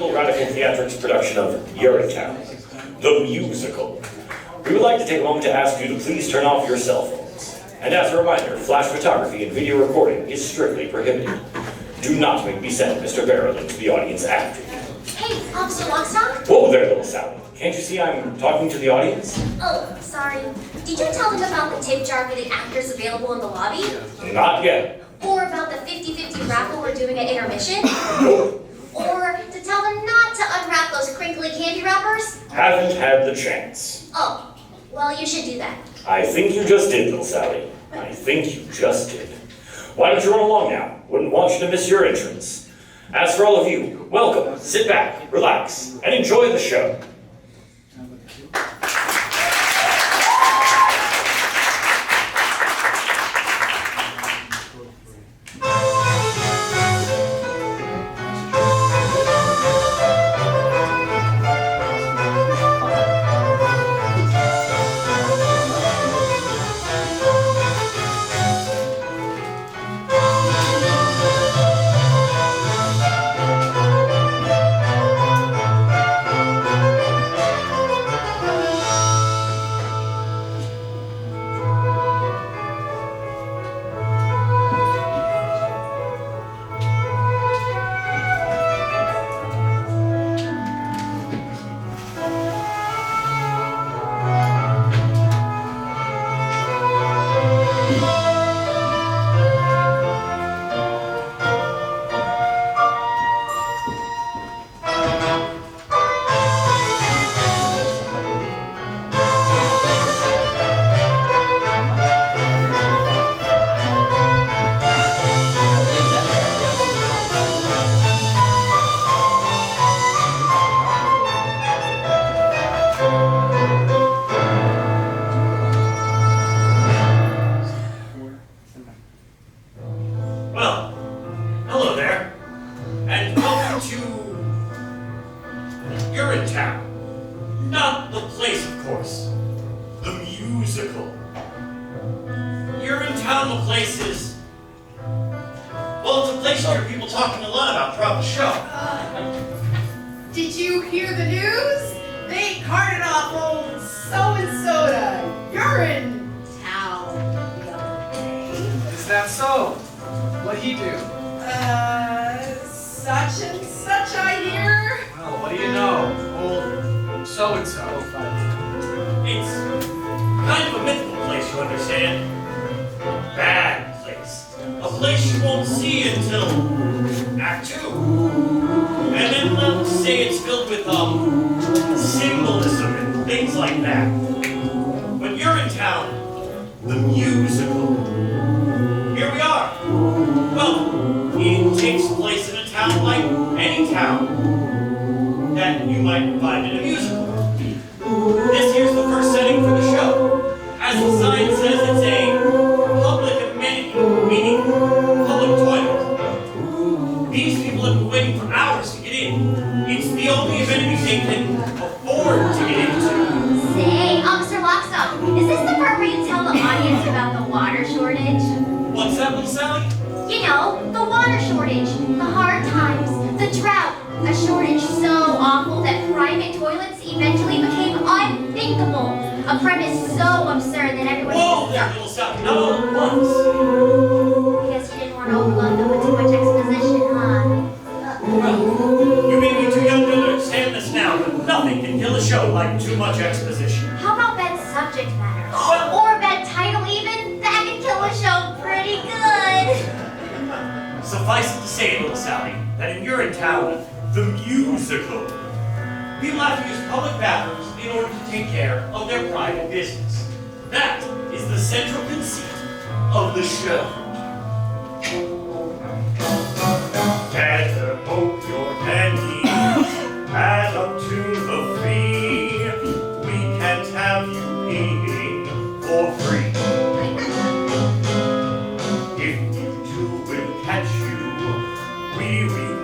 local radical theatrics production of Urinetown, the musical. We would like to take a moment to ask you to please turn off your cell phones. And as a reminder, flash photography and video recording is strictly prohibited. Do not make me send Mr. Barrel into the audience after you. Hey, Officer Lockstock? Whoa there, little Sally. Can't you see I'm talking to the audience? Oh, sorry. Did you tell them about the tip jar for the actors available in the lobby? Not yet. Or about the 50-50 raffle we're doing at intermission? Nope. Or to tell them not to unwrap those crinkly candy wrappers? Haven't had the chance. Oh, well, you should do that. I think you just did, little Sally. I think you just did. Why don't you run along now? Wouldn't want you to miss your entrance. As for all of you, welcome, sit back, relax, and enjoy the show. Urinetown. Not the place, of course. The musical. Urinetown, the place is... well, it's a place you hear people talking a lot about throughout the show. Did you hear the news? They carted off old so-and-so to Urinetown the other day. Is that so? What'd he do? Such and such, I hear. Well, what do you know? Old so-and-so. It's kind of a mythical place, you understand? A bad place. A place you won't see until Act 2. And then they'll say it's filled with, symbolism and things like that. But Urinetown, the musical. Here we are. Well, it takes place in a town like any town that you might find in a musical. This here's the first setting for the show. As the sign says, it's a public amenity, meaning public toilet. These people have been waiting for hours to get in. It's the only amenity they can afford to get into. Say, Officer Lockstock, is this the part where you tell the audience about the water shortage? What's that, little Sally? You know, the water shortage, the hard times, the drought, a shortage so awful that private toilets eventually became unthinkable. A premise so absurd that everyone... Whoa there, little Sally, not all at once. I guess you didn't want to overload them with too much exposition, huh? Well, you may be too young to understand this now, but nothing can kill a show like too much exposition. How about bad subject matter? Or bad title even? That can kill a show pretty good. Suffice it to say, little Sally, that in Urinetown, the musical, people have to use public bathrooms in order to take care of their private business. That is the central conceit of the show. Gather both your candies, add up to the fee. We can't have you eating for free. If you do, we'll catch you. We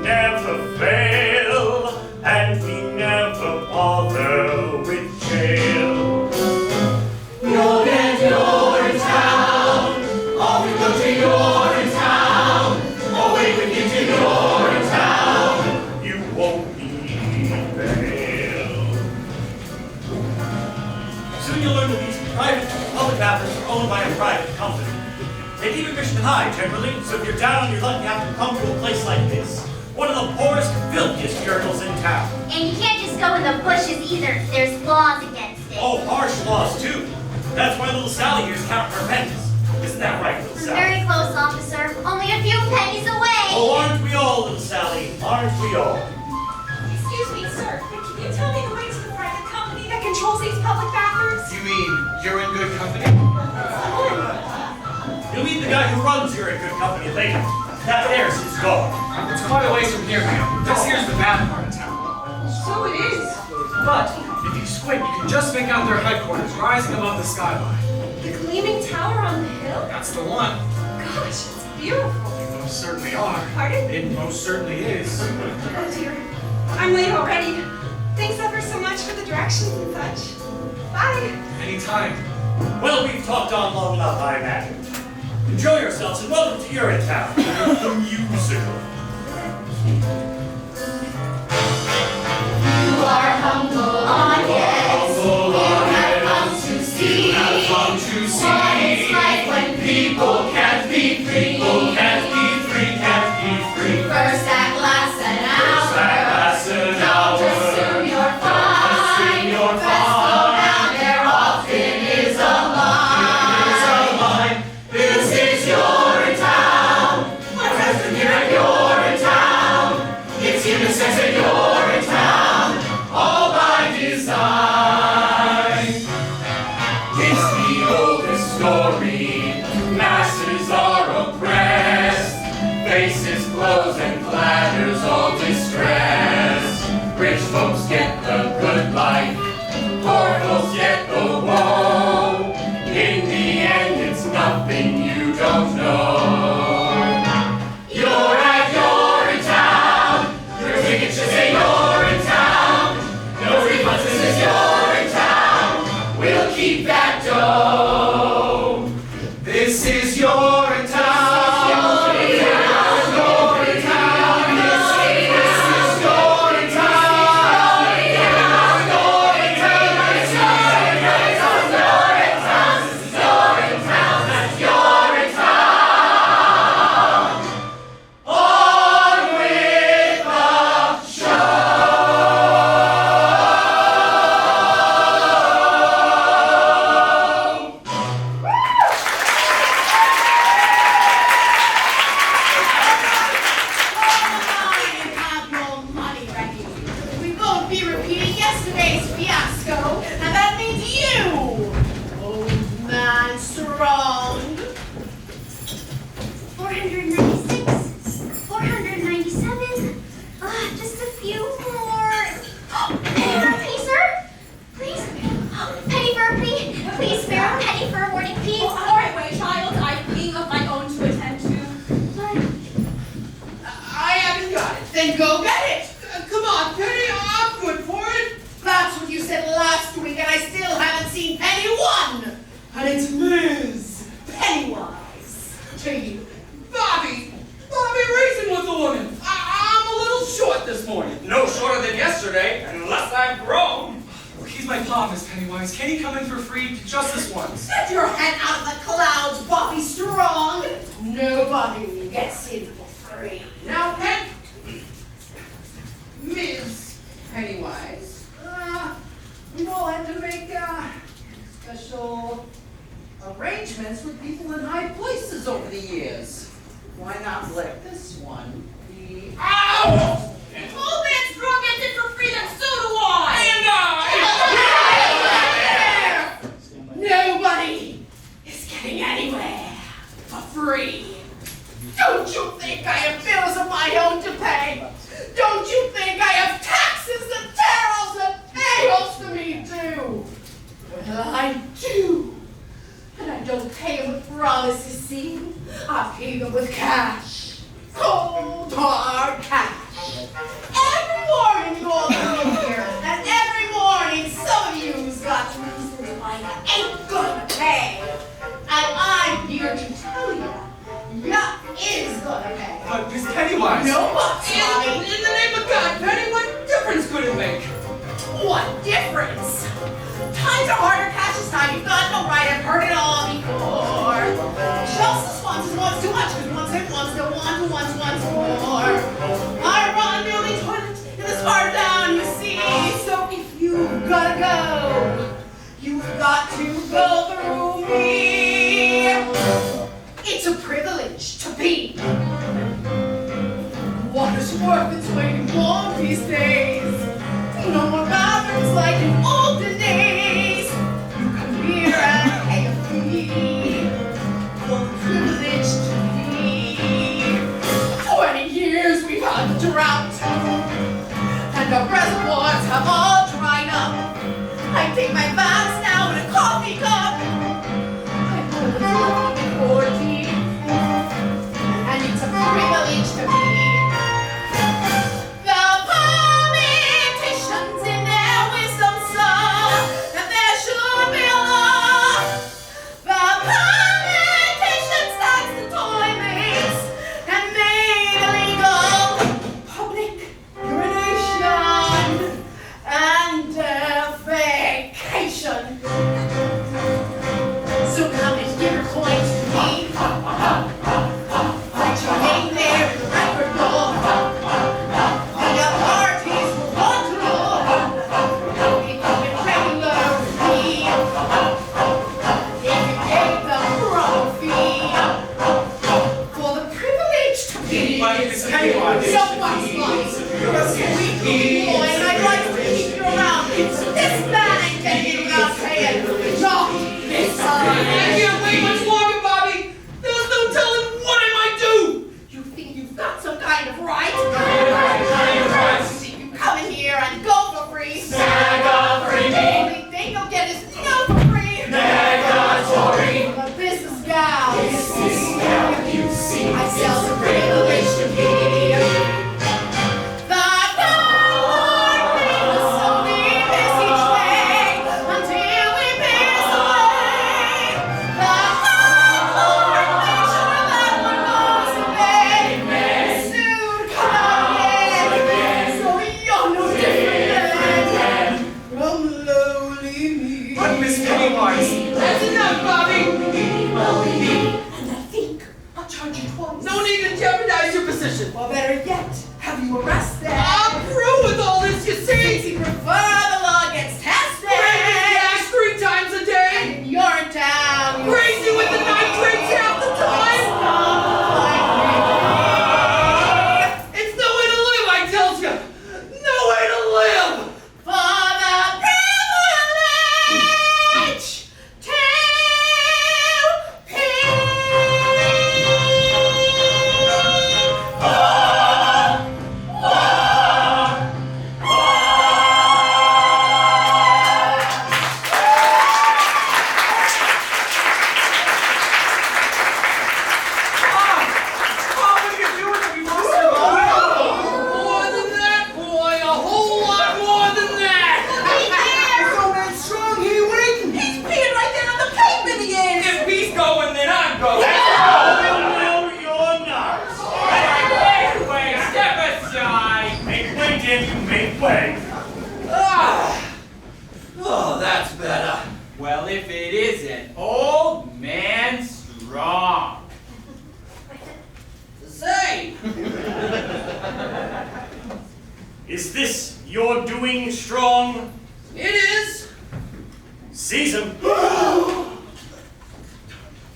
never fail, and we never bother with jail. You'll get Urinetown, all we go to Urinetown. Kimberly, so if you're down on your luck, you have to come to a place like this. One of the poorest, filthiest urinals in town. And you can't just go in the bushes either. There's laws against it. Oh, harsh laws, too. That's why little Sally here's counting her pennies. Isn't that right, little I'm Sally? very close, officer. Only a few pennies away. Oh, aren't we all, little Sally? Aren't we all? Excuse me, sir, but can you tell me the way to the private company that controls these public bathrooms? You mean you're in good company? You'll meet the guy who runs You're in Good Company later. That there's his dog. It's quite a ways from here, ma'am. This here's the bad part of town. So it is. But if you squint, you can just make out their headquarters rising above the skyline. The gleaming tower on the hill? That's the one. Gosh, it's beautiful. They most certainly are. Pardon? It most certainly is. Oh dear. I'm late already. Thanks ever so much for the directions and such. Bye. Anytime. Well, we've talked on long enough, I imagine. Enjoy yourselves and welcome to Urinetown, the musical. You are humble on yes. You have come to see what it's like when People can't be free. People can't be free, can't be free. first act lasts an hour. First act lasts an hour. Don't assume you're fine. assume you're Let's slow down. There often is a line. This is Urinetown. What has been here at Urinetown? It's human sense at Urinetown, all by design. It's the oldest story. Masses are oppressed. Faces closed and platters all distressed. Rich folks get the good life. Poor folks get the woe. In the end, it's nothing you don't know. You're at Urinetown. Your ticket should say you're in town. No refunds, this is Urinetown. We'll keep that dough. This is Urinetown. Have your money ready. We won't be repeating yesterday's fiasco, and that means you, old man Strong. 496, 497. Just a few more. Penny for a penny, sir? Please. Penny for a penny. Please spare a penny for a morning piece. Oh, all right, wait, child. I'm being of my own to attend to. I haven't got it. Then go get it. Come on, Penny, I'm good for it. That's what you said last week, and I still haven't seen Penny one. And it's Ms. Pennywise. To you. Bobby racing with the woman. I'm a little short this morning. No shorter than yesterday, unless I've grown. Well, he's my pa, Miss Pennywise. Can he come in for free just this once? Get your head out of the clouds, Bobby Strong. Nobody gets in for free. Now, Ms. Pennywise, we've all had to make special arrangements with people in high places over the years. Why not let this one be? Ow! Old man Strong gets it for free, then so do I. Nobody is getting anywhere for free. Don't you think I have bills of my own orphans waiting warm these days. No more bathrooms like in olden days. You come here and pay a fee for the privilege to be. 20 years we've had the drought, and the reservoirs have all dried up. I take my baths now in a coffee cup. I put the love before tea, and it's a privilege to be. The politicians in their wisdom saw that there should be a law. The politicians taxed the toilets and made illegal public urination and defecation. So come and give your coins to me. Write your name there in the record book. The authorities will want to know if you've been regular with me. If you gave the proper fee for the privilege to be. But it's Pennywise. Someone's life. You're a sweet little boy, and I'd like to keep you around. This man ain't getting it without paying. Not this I time. can't wait much longer, Bobby. There's no telling what I might do. You think you've got some kind of right? Right. See you come in here and go for free. Negatory. The only thing you'll get is to go for free. Negatory. I'm a business gal. You see, I sell the privilege to be. The Lord made us so we miss each day until we pass away. The Lord made sure that one goes to bed soon come again. So you're no different from lowly me. But Miss Pennywise, That's enough, Bobby. And I think I'll charge you twice. No need to jeopardize your position. Or better yet, have you arrested? I'm through with all this, you Since see. you prefer the law gets tested. Gas 3 times a day. And you're down. Crazy with the nitrates half the time. It's no way to live, I tells you. No way to live. For the privilege to what are you doing? We lost our mind. More than that, boy. A whole lot more than that. It's so man strong, he waiting. He's peeing right there on the pavement again. If he's going, then I'm going. No, you're not. Make way, step aside. Make way, damn you, make way. Oh, that's better. Well, if it isn't, old man strong. Say, Is this your doing, Strong? it is. Seize him.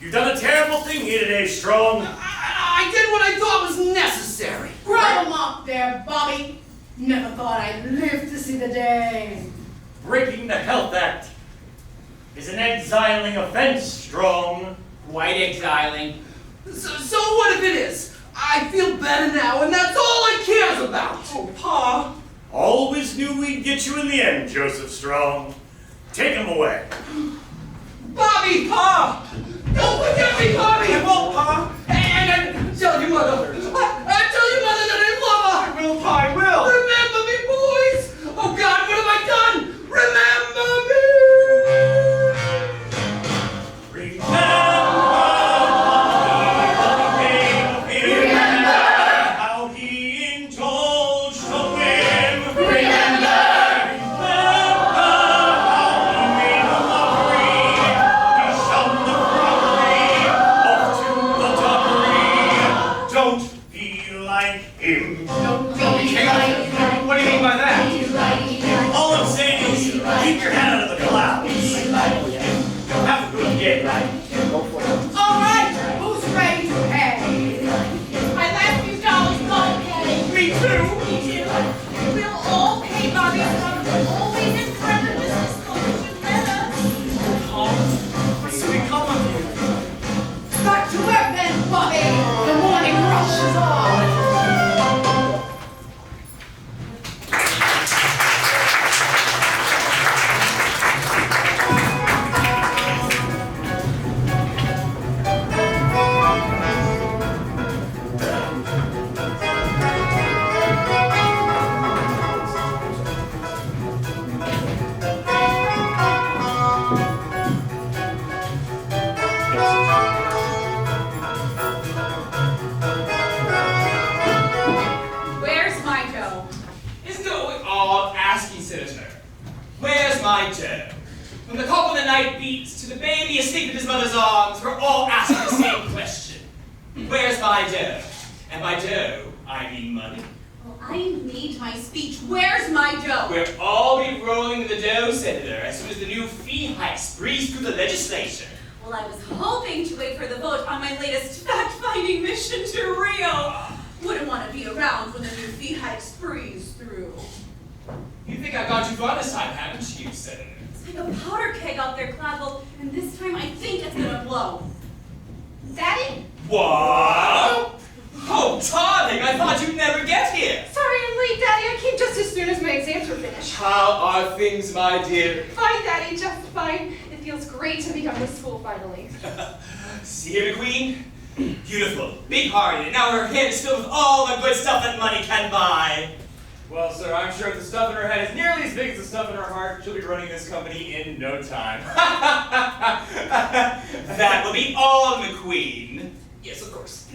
You've done a terrible thing here today, Strong. I did what I thought was necessary. Grab him up there, Bobby. Never thought I'd live to see the day. Breaking the Health Act is an exiling offense, Strong. Quite exiling. So what if it is? I feel better now, and that's all I cares about. Oh, Pa. Always knew we'd get you in the end, Joseph Strong. Take him away. Bobby, Pa! Don't forget me, Bobby! I won't, Pa. And tell your mother. I tell your mother that I love her. I will, Pa, I will. Remember me, boys. Oh God, what have I done? Remember me. Remember how he indulged the whim. Remember how he made a mockery. He shunned the crockery off to the doggery. Don't be like him. Don't be What do you mean by that? All I'm saying is, keep your head out of the clouds. Have a good day. All right, who's ready to pay? My last few dollars won't pay. Me too. We'll all pay Bobby's love, always and forever business college let us. So we come on you. Back to work then, Bobby. The morning rush is on. Where's my dough? Isn't that what we all ask you, Senator? Where's my dough? When the cock of the night beats to the baby asleep in his mother's arms, we're all asking the same question. Where's my dough? And by dough, I mean money. Well, I need my speech. Where's my dough? We'll all be rolling in the dough, Senator, as soon as the new fee hikes breeze through the legislature. Well, I was hoping to wait for the vote on my latest fact-finding mission to Rio. Wouldn't want to be around when the new fee hikes breeze through. You think I've gone too far this time, haven't you, Senator? It's like a powder keg out there, Cladwell, and this time I think it's gonna blow. Daddy? What? Oh, darling, I thought you'd never get here. Sorry I'm late, Daddy. I came just as soon as my exams were finished. How are things, my dear? Fine, Daddy, just fine. It feels great to be done with school finally. See here, McQueen? Beautiful, big-hearted, and now her head is filled with all the good stuff that money can buy. Well, sir, I'm sure if the stuff in her head is nearly as big as the stuff in her heart, she'll be running this company in no time. That will be all, McQueen. Yes, of course.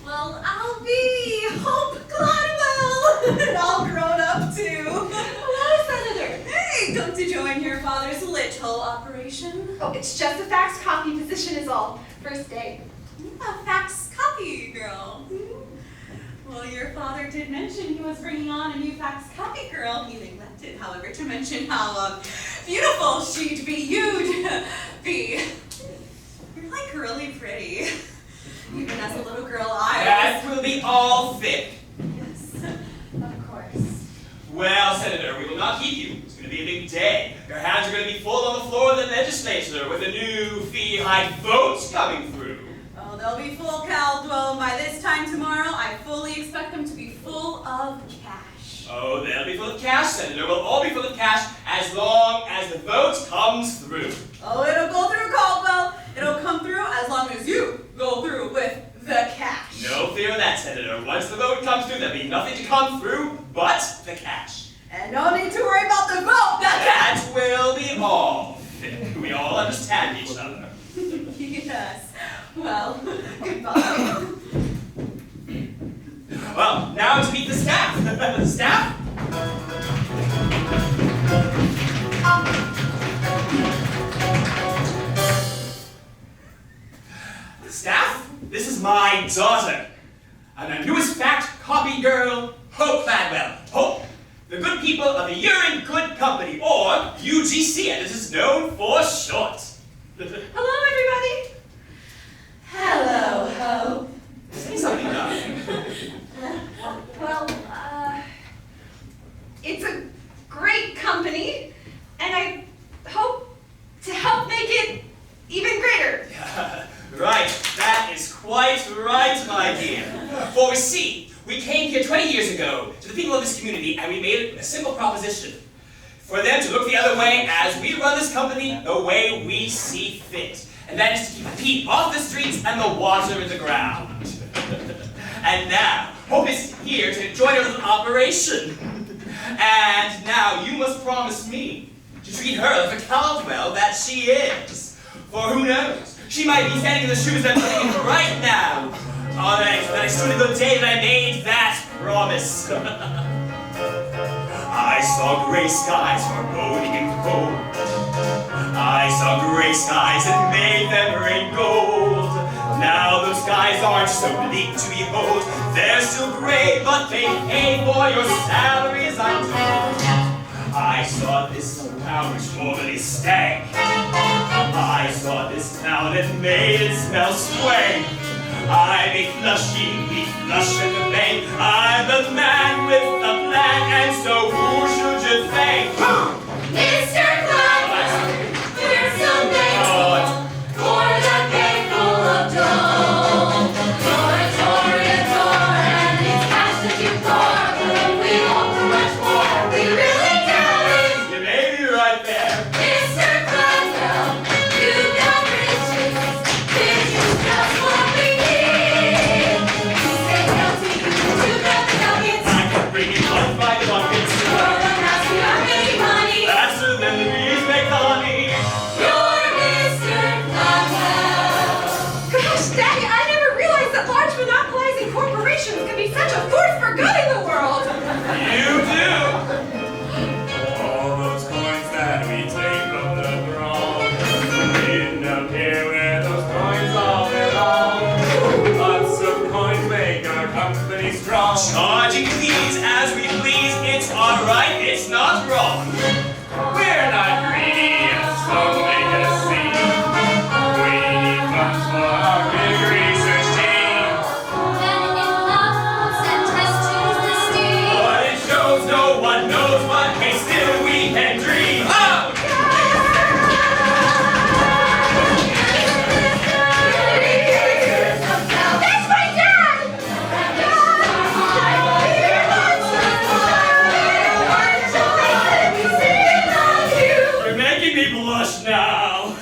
Well, I'll be Hope Cladwell, and all grown up too. Hello, Senator. Hey, come to join your father's little operation. Oh, it's just a fax copy position is all. First day. A fax copy girl. Well, your father did mention he was bringing on a new fax copy girl. He neglected, however, to mention how beautiful she'd be. You'd be. You're like really pretty. Even as a little girl, That will be all thick. Yes, of course. Well, Senator, we will not keep you. It's going to be a big day. Your hands are going to be full on the floor of the legislature with a new fee hike vote coming through. Oh, they'll be full, Caldwell. By this time tomorrow, I fully expect them to be full of cash. Oh, they'll be full of cash, Senator. We'll all be full of cash as long as the vote comes through. Oh, it'll go through, Caldwell. It'll come through as long as you go through with the cash. No fear of that, Senator. Once the vote comes through, there'll be nothing to come through but the cash. And no need to worry about the vote. That will be all. We all understand each other. Yes. Well, goodbye. Well, now to meet the staff. The staff? The staff? This is my daughter. And our newest fact copy girl, Hope Cladwell. Hope, the good people of the Urine Good Company, or UGC as it is known for short. Hello, everybody. Hello, Hope. Say something, darling. Well, it's a great company, and I hope to help make it even greater. Right, that is quite right, my dear. For we see, we came here 20 years ago to the people of this community, and we made a simple proposition. For them to look the other way as we run this company the way we see fit. And that is to keep the peat off the streets and the water in the ground. And now, Hope is here to join our little operation. And now you must promise me to treat her like the Caldwell that she is. For who knows, she might be standing in the shoes I'm putting in right now. On that extremely good day that I made that promise. I saw gray skies foreboding and cold. I saw gray skies that made them rain gold. Now those skies aren't so bleak to behold. They're still gray, but they pay for your salaries, I'm told. I saw this town which formerly stank. I saw this town and made it smell swank. I'm a flushing, we flush in the bank. I'm the man with After all, we're not greedy as some make us seem. We need funds for our big research team. Then enough sent us to the steam. But it shows no one knows what, hey, still we can dream. Oh! That's my dad! You're making me blush now.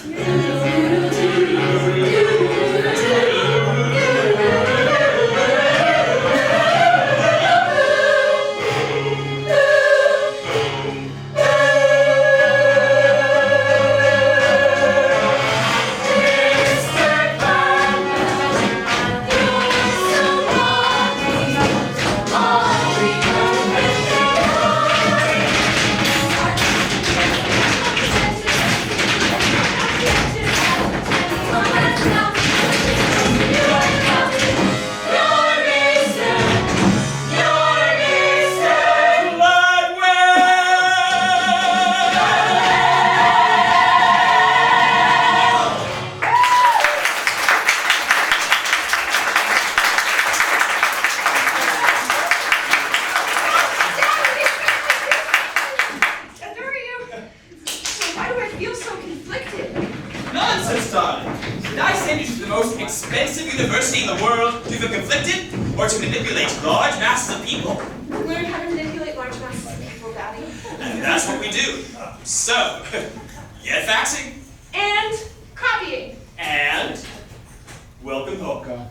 Why do I feel so conflicted? Nonsense, darling. Did I send you to the most expensive university in the world to feel conflicted or to manipulate large masses of people? Learn how to manipulate large masses of people, Daddy. And that's what we do. So, get faxing And copying. and welcome home.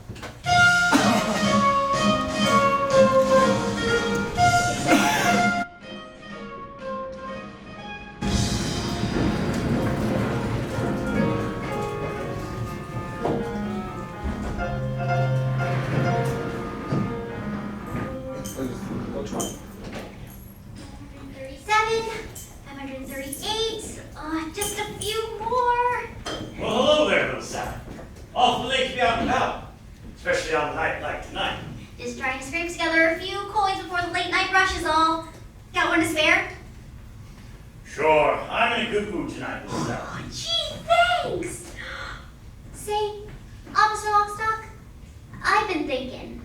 Just a few more. Well, hello there, little Sam. Awful late to be out and about, especially on a night like tonight. Just trying to scrape together a few coins before the late night rush is all. Got one to spare? Sure, I'm in a good mood tonight, little Sam. Oh, gee, thanks. Say, Officer Longstock, I've been thinking.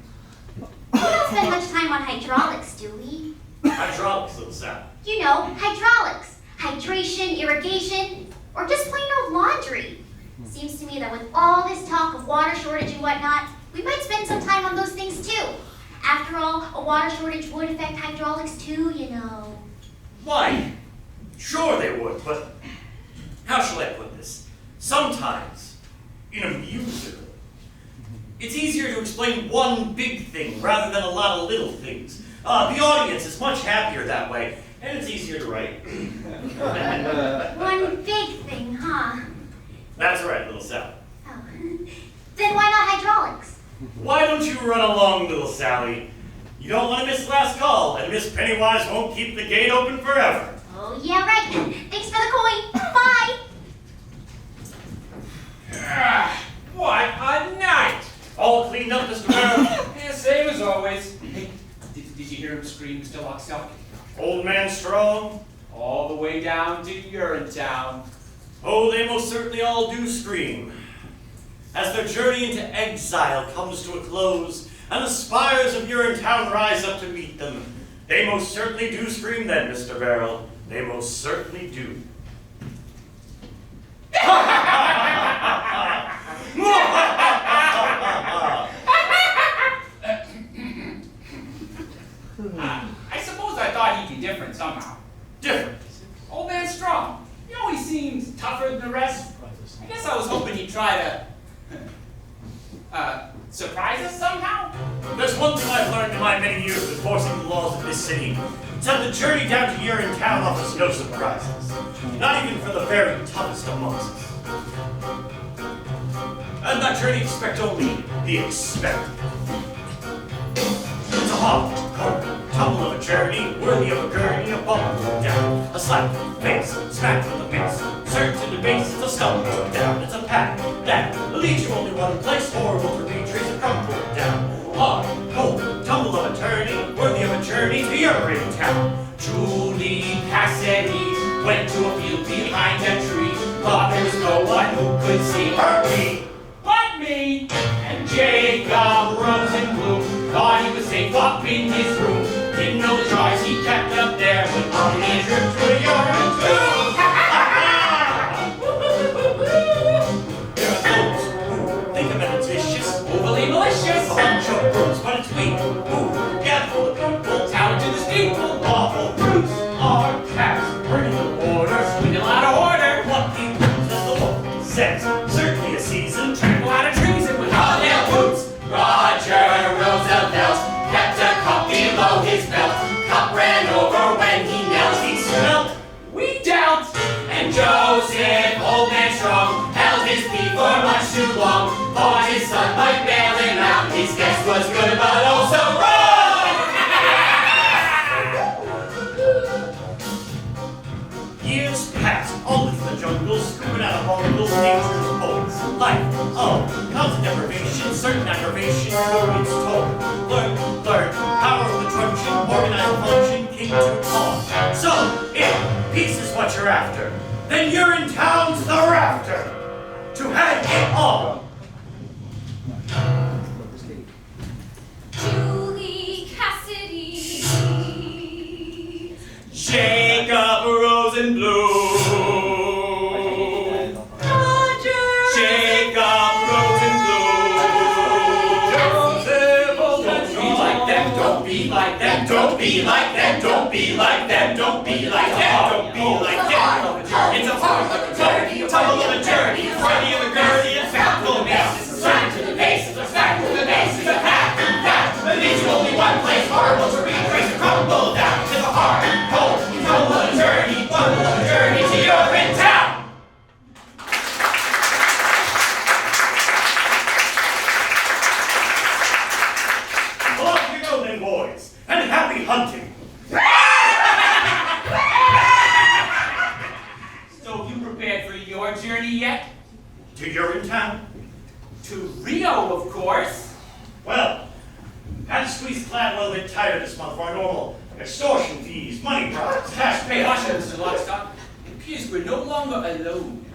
We don't spend much time on hydraulics, do we? Hydraulics, little Sam. You know, hydraulics. Hydration, irrigation, or just plain old laundry. Seems to me that with all this talk of water shortage and whatnot, we might spend some time on those things too. After all, a water shortage would affect hydraulics too, you know. Why? Sure they would, but how shall I put this? Sometimes, in a musical, it's easier to explain one big thing rather than a lot of little things. The audience is much happier that way, and it's easier to write. One big thing, huh? That's right, little Sally. Oh. Then why not hydraulics? Why don't you run along, little Sally? You don't want to miss last call, and Miss Pennywise won't keep the gate open forever. Oh, yeah, right. Thanks for the coin. Bye. What a night! All cleaned up, Mr. Barrow? Yeah, same as always. Hey, did you hear him scream, Mr. Lockstock? Old man strong? All the way down to Urinetown. Oh, they most certainly all do scream. As their journey into exile comes to a close, and the spires of Urinetown rise up to meet them, they most certainly do scream then, Mr. Barrel. They most certainly do. I suppose I thought he'd be different somehow. Different. Old man strong. He always seems tougher than the rest. I guess I was hoping he'd try to, surprise us somehow. There's one thing I've learned in my many years of enforcing the laws of this city. It's that the journey down to Urinetown offers no surprises. Not even for the very toughest amongst us. And that journey expect only the expected. It's a hop, cold, tumble of a journey, worthy of a gurney, a bump down, a slap to the face, smack to the face, surge to the base, it's a stumble down, it's a path that leads you only one place, horrible to retrace a crumple down. Hard, cold, tumble of a journey, worthy of a journey to Urinetown. Julie Cassidy went to a field behind a tree. Thought there was no one who could see her but me. And Jacob Rosenblum thought he was safe up in his room. Didn't know the jars he kept up there would only be a trip to a Urinetown. There are those who think of it as vicious, Overly malicious. a bunch of brutes, but it's weak. Ooh, gather the people, Out to the steeple. awful brutes are cats, bringing the order. Swing a lot of order. What he proves as the wolf says, certainly a season. Trample out of treason with all their boots. Roger Roosevelt kept a cup below his belt. Cup ran over when he knelt. He smelled. We dealt. And Joseph, old man strong, held his peace for much too long. Thought his son might bail him out. His guess was good, but also wrong. Years passed, all into the jungle, scooping out of bungles, dangerous boats. Life, constant deprivation, certain aggravation, for its toll. Learn, power of the truncheon, organized function, king to all. So, if peace is what you're after, then Urinetown's the rafter. To hang it all. Julie Cassidy. Jacob Rosenblum. Roger. Jacob Rosenblum. Joseph, Don't be like them, don't be like them, don't be like them, don't be like them, don't be like them. It's a hard of a journey, a tumble of a journey, a journey of a gurney, a fact full of bases, a sign to the bases, a fact to the bases, a fact, but leads to only one place, horrible to retrace, a crumble down to the hard, cold, tumble of a journey, bundle of a journey to Urinetown. off you go then, boys, and happy hunting. So you prepared for your journey yet? To Urinetown? To Rio, of course. Well, had to squeeze Cladwell a bit tighter this month for our normal extortion fees, money bribes, cash Hey, payouts. hush, Mr. Lockstock. It appears we're no longer alone.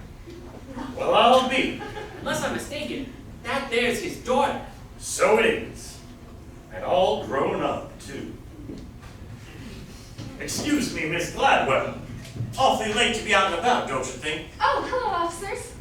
Well, I'll be. Unless I'm mistaken, that there's his daughter. So it is. And all grown up, too. Excuse me, Miss Cladwell. Awfully late to be out and about, don't you think? Oh, hello, officers.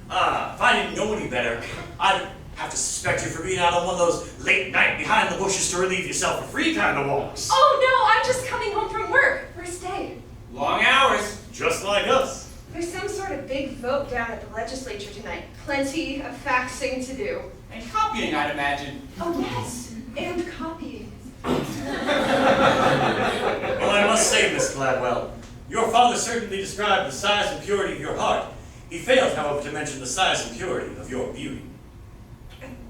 If I didn't know any better, I'd have to suspect you for being out on one of those late night behind the bushes to relieve yourself for free kind of walks. Oh, no, I'm just coming home from work. First day. Long hours. Just like us. There's some sort of big vote down at the legislature tonight. Plenty of faxing to do. And copying, I'd imagine. Oh, yes, and copying. Well, I must say, Miss Cladwell, your father certainly described the size and purity of your heart. He failed, however, to mention the size and purity of your beauty.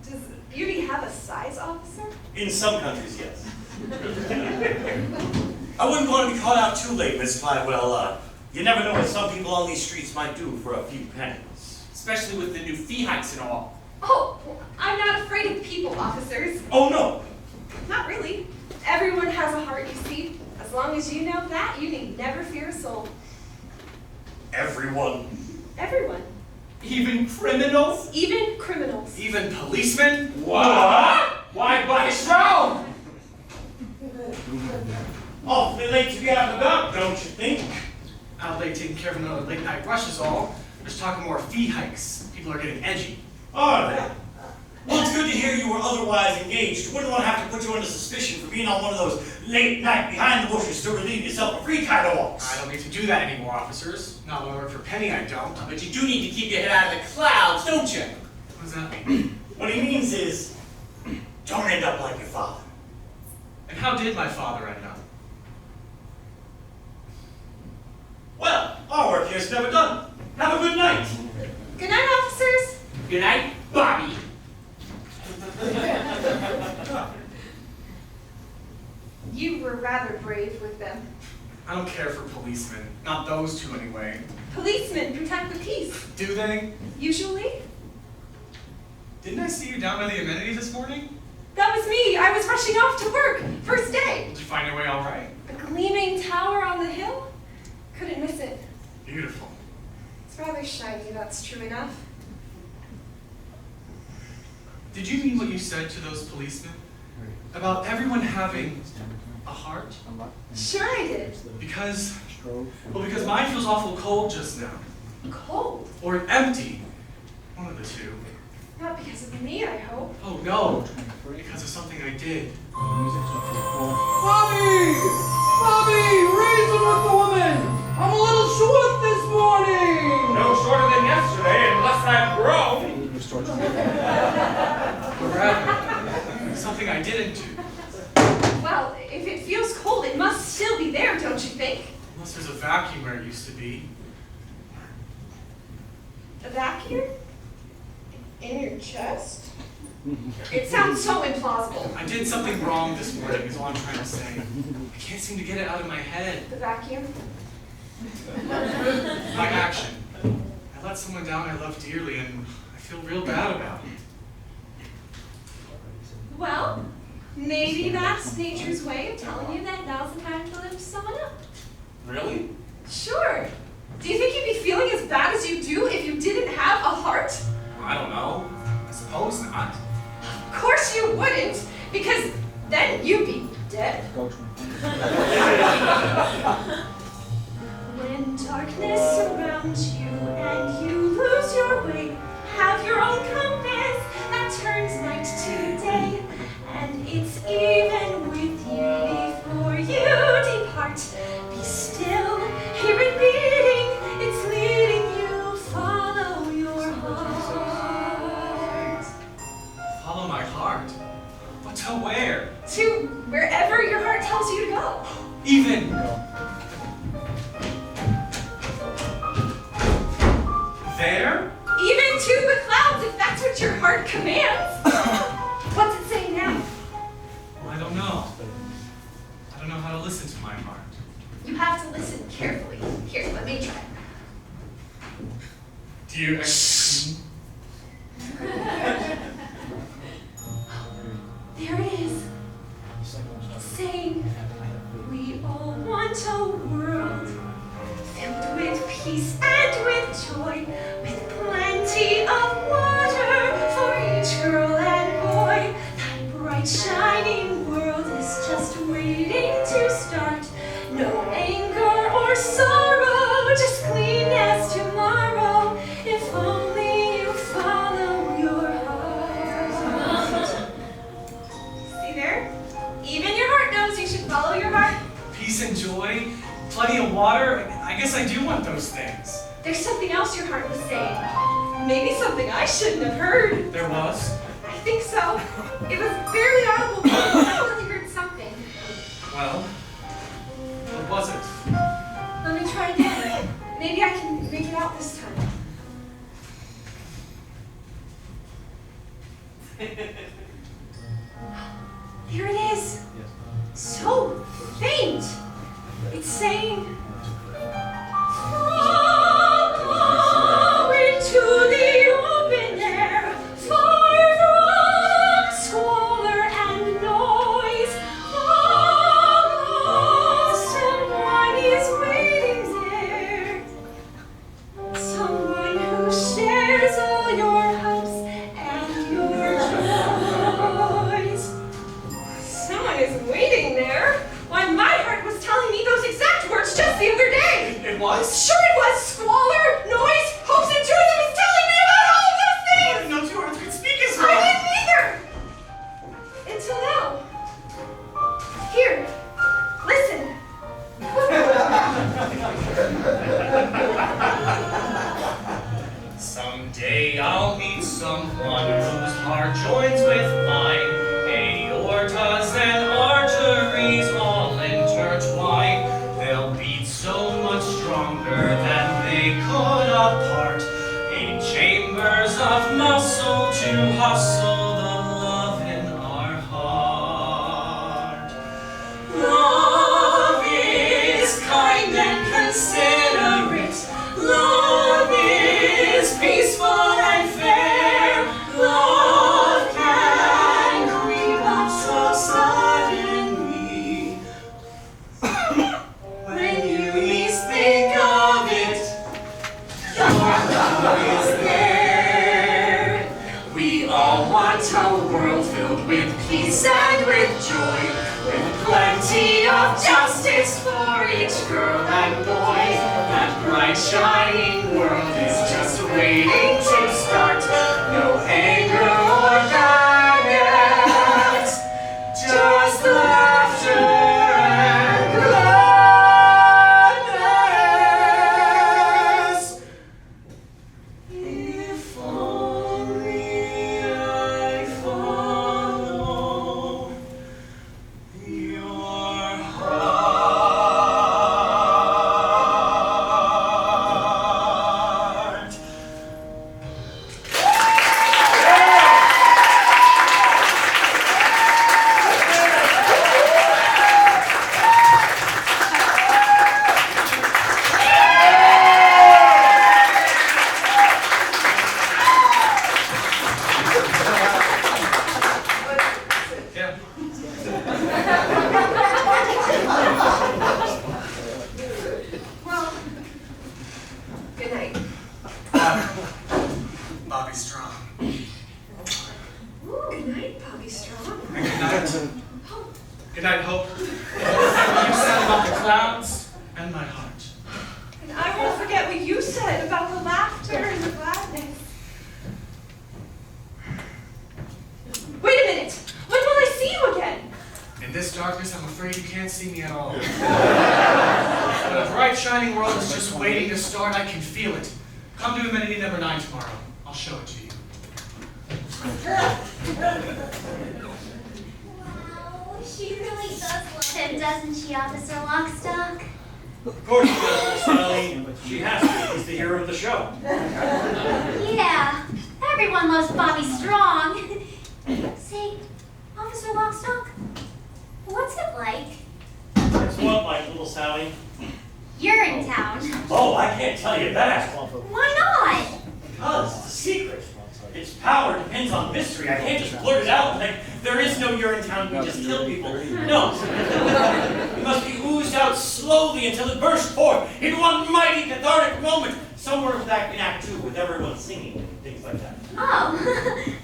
Does beauty have a size, officer? In some countries, yes. I wouldn't want to be caught out too late, Miss Cladwell. You never know what some people on these streets might do for a few pennies. Especially with the new fee hikes and all. Oh, I'm not afraid of people, officers. Oh, no. Not really. Everyone has a heart, you see. As long as you know that, you need never fear a soul. Everyone. Everyone. Even criminals? Even criminals. Even policemen? What? Why by Stroud? Awfully late to be out and about, don't you think? Out late taking care of another late night rush is all. Just talking more fee hikes. People are getting edgy. Are they? Well, it's good to hear you were otherwise engaged. Wouldn't want to have to put you under suspicion for being on one of those late night behind the bushes to relieve yourself of free kind of walks. I don't need to do that anymore, officers. Not when I work for Penny, I don't. But you do need to keep your head out of the clouds, don't you? What does that mean? What he means is, don't end up like your father. And how did my father end up? Well, our work here's never done. Have a good night. Good night, officers. Good night, Bobby. You were rather brave with them. I don't care for policemen. Not those two, anyway. Policemen protect the peace. Do they? Usually. Didn't I see you down by the amenities this morning? That was me. I was rushing off to work. First day. Did you find your way all right? A gleaming tower on the hill? Couldn't miss it. Beautiful. It's rather shiny, that's true enough. Did you mean what you said to those policemen? About everyone having a heart? Sure I did. Because mine feels awful cold just now. Cold? Or empty. One of the two. Not because of me, I hope. Oh no, because of something I did. Bobby! Bobby! Reason with the woman! I'm a little short this morning! No shorter than yesterday, unless I've grown. Or rather, something I didn't do. Well, if it feels cold, it must still be there, don't you think? Unless there's a vacuum where it used to be. A vacuum? In your chest? It sounds so implausible. I did something wrong this morning, is all I'm trying to say. I can't seem to get it out of my head. The vacuum? My action. I let someone down I love dearly, and I feel real bad about it. Well, maybe that's nature's way of telling you that now's the time to lift someone up. Really? Sure. Do you think you'd be feeling as bad as you do if you didn't have a heart? I don't know. I suppose not. Of course you wouldn't, because then you'd be dead. When darkness surrounds you and you lose your way, have your own compass that turns night to day, and it's even with you before you depart. Be still, hear it beating, it's leading you, follow your heart. Follow my heart? But to where? To wherever your heart tells you to go. Even there? Even to the clouds, if that's what your heart commands. What's it saying now? Well, I don't know. I don't know how to listen to my heart. You have to listen carefully. Here, let me try. Do you... There it is. Saying, we all want a world filled with peace and with joy, with plenty of water for each girl and boy. That bright shining world is just waiting to start. No anger or sorrow, just clean as tomorrow, if only you follow your heart. See there? Even your heart knows you should follow your heart. Peace and joy, plenty of water. I guess I do want those things. There's something else your heart was saying. Maybe something I shouldn't have heard. There was? I think so. It was barely audible, but I definitely heard something. Well, what was it? Let me try again. Maybe I can make it out this time. Here it is. So faint. It's saying, follow into the open air, far from squalor and noise. Follow, someone is waiting there. Someone who shares all your hopes and your joys. Someone is waiting there? Why, my heart was telling me those exact words just the other day. It was? Sure it was. Squalor, noise, hopes and joys. It was telling me about all of those I things. didn't know two words could speak as I well. didn't either. Until now. Here, listen. Someday I'll meet someone whose heart joins with mine. Aortas and arteries all intertwine. They'll beat so much stronger than they could apart. In chambers of muscle to hustle the love in our heart. Love is kind and considerate. Love is peaceful and fair. Love can grieve bright shining world is just waiting to start. No anger or madness, just laughter and gladness. If only I follow your heart. Yeah. Well, good night. Bobby Strong. Ooh, good night, Bobby Strong. And good night. Good night, Hope. You said about the clouds and my heart. And I won't forget what you said about the laughter and the gladness. Wait a minute! When will I see you again? In this darkness, I'm afraid you can't see me at all. But a bright, shining world is just waiting to start. I can feel it. Come to amenity number 9 tomorrow. I'll show it to you. Wow, she really does love him, doesn't she, Officer Lockstock? Of course she does, Miss Sally. She has to. He's the hero of the show. Yeah, everyone loves Bobby Strong. Say, Officer Lockstock, what's it like? It's what, like, little Sally? Urinetown. Oh, I can't tell you that. Why not? Because it's a secret. Its power depends on mystery. I can't just blurt it out like there is no Urinetown, we just kill people. No. It must be oozed out slowly until it bursts forth in one mighty cathartic moment, somewhere back in Act 2 with everyone singing and things like that. Oh,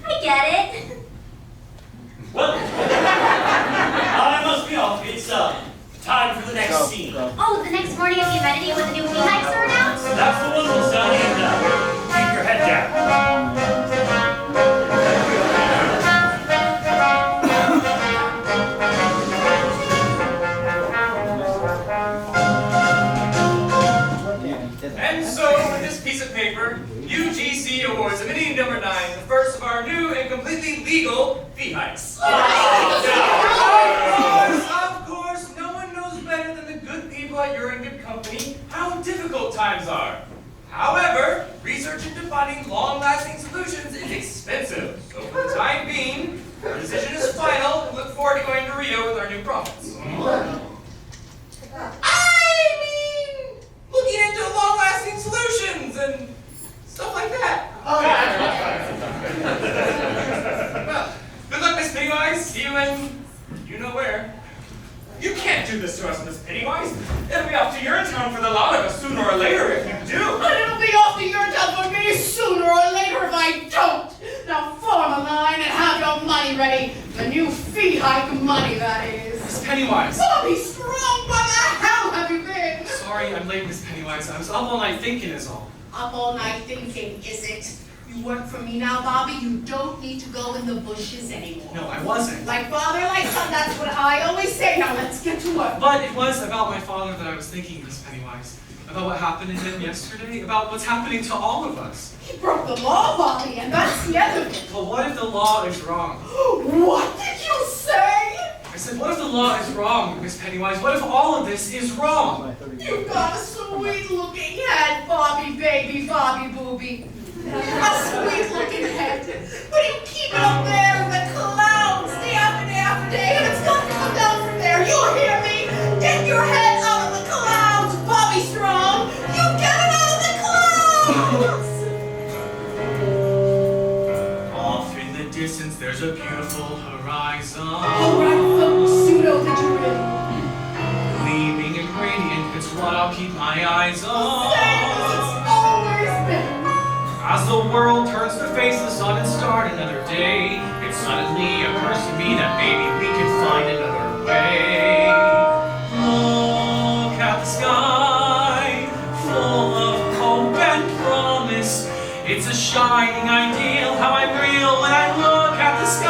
I get it. Well, I must be off. It's time for the next scene. Oh, the next morning of the amenity when the new hikes are announced? That's the one, Miss Sally, and keep your head down. And so, with this piece of paper, UGC awards amenity number 9, the first of our new and completely legal fee hikes. Of course, no one knows better than the good people at You're in Good Company how difficult times are. However, research into finding long-lasting solutions is expensive. So for the time being, our decision is final and look forward to going to Rio with our new profits. Looking into long-lasting solutions and stuff like that. Well, good luck, Miss Pennywise. See you in you know where. You can't do this to us, Miss Pennywise. It'll be off to Urinetown for the lot of us sooner or later if you do. But it'll be off to your town for me sooner or later if I don't. Now form a line and have your money ready. The new fee hike money, that is. Miss Pennywise. Bobby Strong, where the hell have you been? Sorry, I'm late, Miss Pennywise. I was up all night thinking is all. Up all night thinking, is it? You work for me now, Bobby. You don't need to go in the bushes anymore. No, I wasn't. Like father, like son, that's what I always say. Now let's get to work. But it was about my father that I was thinking, Miss Pennywise. About what happened to him yesterday. About what's happening to all of us. He broke the law, Bobby, and that's the end of it. But what if the law is wrong? What did you say? I said, what if the law is wrong, Miss Pennywise? What if all of this is wrong? You've got a sweet-looking head, Bobby, baby, Bobby, booby. A sweet-looking head. But you keep it up there in the clouds day after day after day, and it's got to come down from there. You hear me? Get your head out of the clouds, Bobby Strong. You get it out of the clouds. Off in the distance, there's a beautiful horizon. All right, folks, pseudo that you're in. Gleaming and radiant, it's what I'll keep my eyes on. Same as it's always been. As the world turns to face the sun and start another day, it suddenly occurs to me that maybe we can find another way. Look at the sky, full of It's a shining ideal, how I'm real when I look at the sky.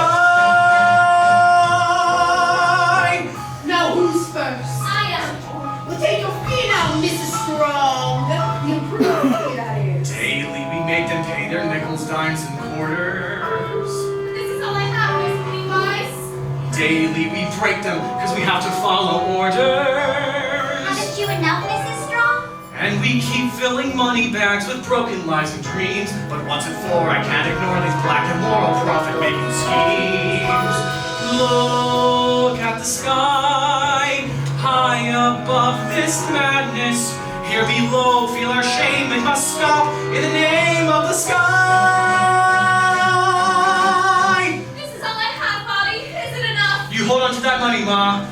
Now who's first? I am. Well, take your fee now, Mrs. Strong. The improved fee, that is. Daily we make them pay their nickels, dimes, and quarters. This is all I have, Miss Pennywise. Daily we break them because we have to follow orders. Haven't you enough, Mrs. Strong? And we keep filling money bags with broken lives and dreams. But what's it for? I can't ignore these black immoral profit-making schemes. Look at the sky, high above this madness. Here below, feel our shame and must stop in the name of the sky. This is all I have, Bobby. Is it enough? You hold on to that money, Ma.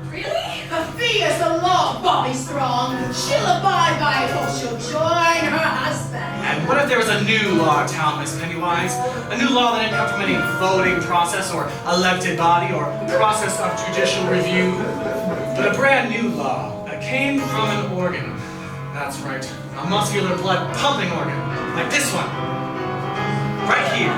Really? The fee is the law, Bobby Strong. She'll abide by it or she'll join her husband. And what if there was a new law in town, Miss Pennywise? A new law that didn't come from any voting process or elected body or process of judicial review, but a brand new law that came from an organ. That's right, a muscular blood pumping organ, like this one, right here.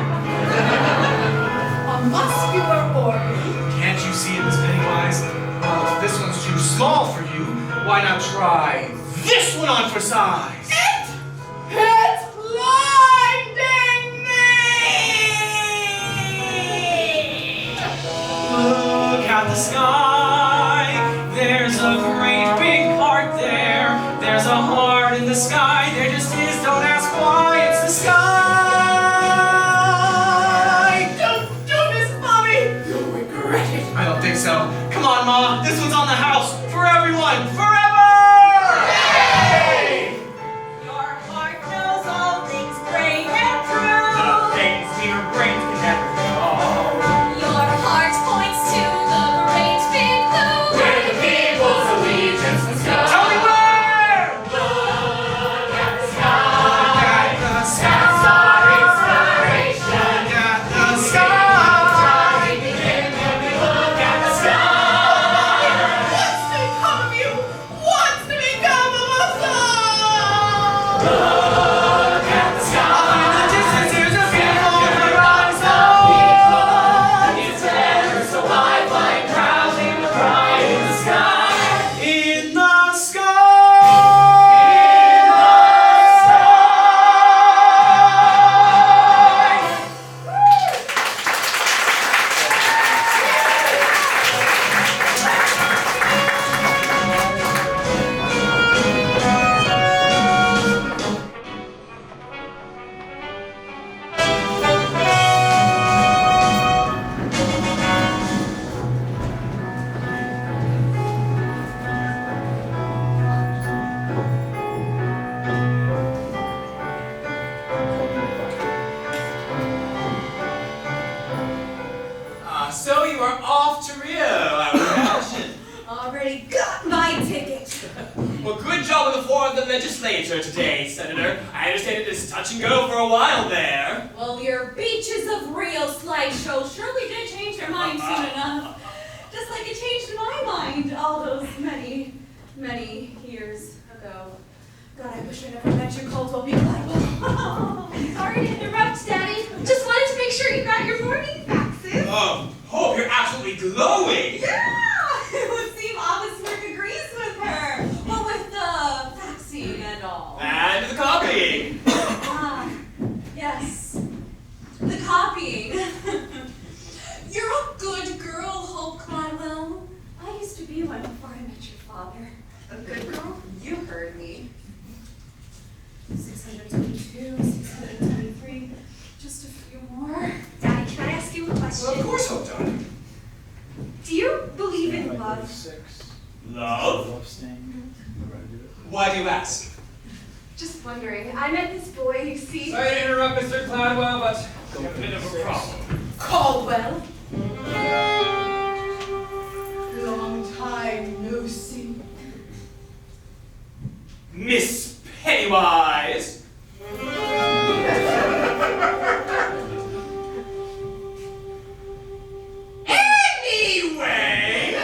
A muscular organ. Can't you see it, Miss Pennywise? Well, if this one's too small for you, why not try this one on for size? It's blinding me! Look at the sky, there's a great big heart there. There's a heart in the sky, there just is, don't ask why, it's the sky! Don't do this, Bobby! You'll regret it. I don't think so. Come on, Ma, this one's on the house, for everyone, forever! Your heart knows all things great and true. The things your brains can never know. Your heart points to the great big blue. Where the people's allegiance must go. Tell me where! Look at the sky. At the sky! That's our inspiration. At the sky! We begin when we look at the sky. What's become of you? What's become of us all? Look at the sky. In the distance, there's a beautiful horizon. It's ever so high, flying proudly with pride in the sky. In the sky! So you are off to Rio, I would imagine. Already got my ticket. Well, good job on the floor of the legislature today, Senator. I understand it is touch and go for a while there. Well, your Beaches of Rio slideshow surely did change their mind soon enough. Just like it changed my mind all those many, many years ago. God, I wish I never met your Caldwell B. Cladwell. Sorry to interrupt, Daddy. Just wanted to make sure you got your morning faxes. Hope you're absolutely glowing. Yeah! It would seem Office Work agrees with her. Well, with the vaccine and all. And the copying. Ah, yes. The copying. You're a good girl, Hope Cladwell. I used to be one before I met your father. A good girl? You heard me. 622, 623, just a few more. Daddy, can I ask you a question? Well, of course, Hope, darling. Do you believe in love? Love? Why do you ask? Just wondering. I met this boy, you see. Sorry to interrupt, Mr. Cladwell, but we have a bit of a problem. Caldwell. Long time no see. Miss Pennywise. Anyway,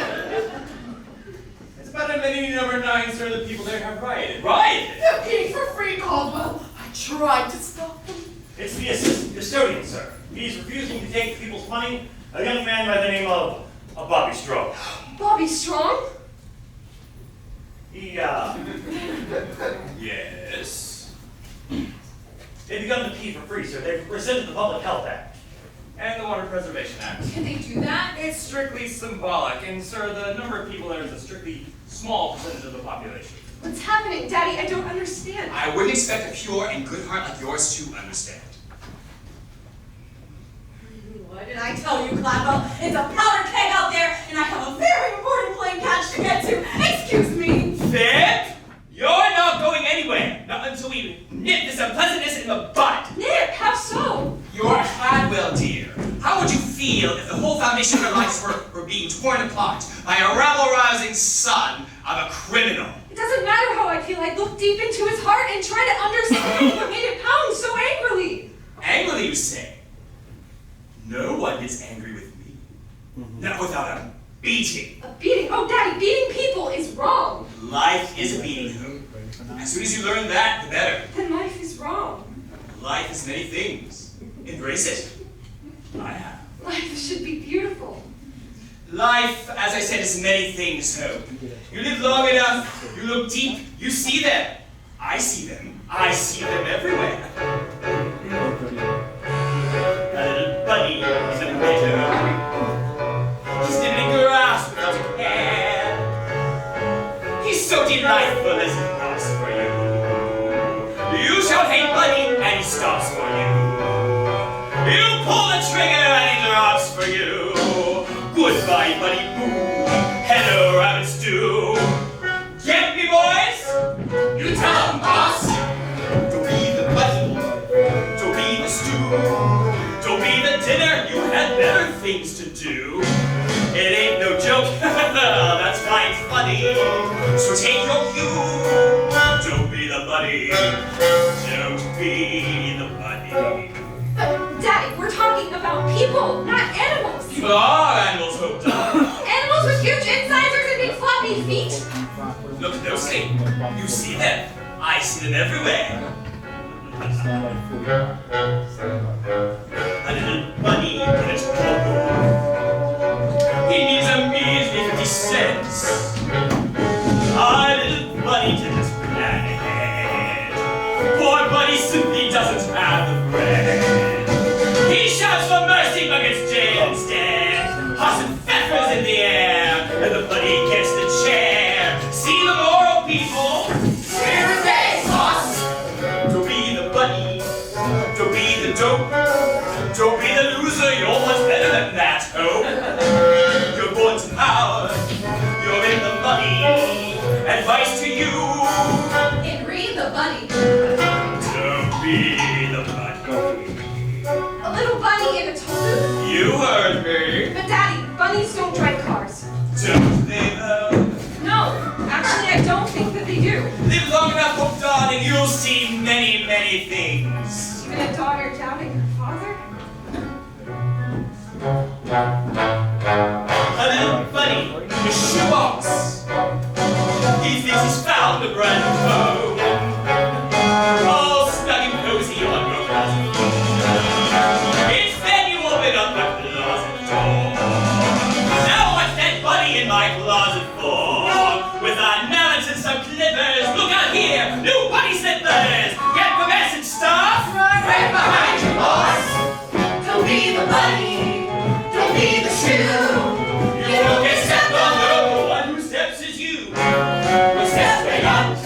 it's about a many number 9, sir. The people there have rioted. Rioted? They're being for free, Caldwell. I tried to stop them. the assistant custodian, sir. He's refusing to take people's money. A young man by the name of Bobby Strong. Bobby Strong? He, Yes. they've begun the P for free, sir. They've rescinded the Public Health Act. And the Water Preservation Act. Can they do that? It's strictly symbolic, and sir, the number of people there is a strictly small percentage of the population. What's happening, Daddy? I don't understand. I wouldn't expect a pure and good heart like yours to understand. What did I tell you, Cladwell? It's a powder keg out there, and I have a very important plane catch to get to. Excuse me. Fib, you're not going anywhere. Not until we nip this unpleasantness in the bud. Nip, how so? You're Cladwell, dear. How would you feel if the whole foundation of your life were being torn apart by a rabble-rousing son of a criminal? It doesn't matter how I feel. I look deep into his heart and try to understand what made it pound so angrily. Angrily, you say? No one gets angry with me. Not without a beating. A beating? Oh, Daddy, beating people is wrong. Life is a beating, though. As soon as you learn that, the better. Then life is wrong. Life is many things. Embrace it. I have. Life should be beautiful. Life, as I said, is many things, Hope. You live long enough, you look deep, you see them. I see them. I see them everywhere. A little bunny is a meadow. He's nibbling grass without a care. He's so delightful as he laughs for you. You shout, "Hey, bunny," and he stops for you. You pull the trigger and he drops for you. Goodbye, buddy boo. Hello, rabbit stew. Get me, boys? You tell 'em, boss. Don't be the buddy. Don't be the stew. Don't be the dinner. You had better things to do. It ain't no joke. That's why it's funny. So take your cue. Don't be the buddy. Don't be the buddy. But, Daddy, we're talking about people, not animals. People are animals, Hope. Animals with huge incisors and big floppy feet. Look closely. You see them. I see them everywhere. A little bunny in its cocoa. He needs a measly 50 cents. A little bunny to this planet. Poor bunny simply doesn't have the bread. He shouts for mercy but gets jailed instead. Huss and pfeffers in the air, and the bunny gets the chair. See the moral, people? Here is a sauce. Don't be the bunny. Don't be the dope. Don't be the loser. You're much better than that, Hope. You're born to power. You're in the money. Advice to you. Henry the bunny. Don't be the bunny. A little bunny in a toad. You heard me. But, Daddy, bunnies don't drive cars. Don't they though? No, actually, I don't think that they do. Live long enough, Hope, darling, you'll see many, many things. Even a daughter doubting her father? A little bunny in a shoebox. He thinks he's found a brand new home. All snug and cozy on your closet floor. It's then you open up my closet door. Now what's that bunny in my closet for? With a mallet and some clippers. Look out here, new bunny slippers. Get the message, staff. Right behind you, boss. Don't be the bunny. Don't be the shoe. You don't get stepped on, no. The one who steps is you. Who steps way up?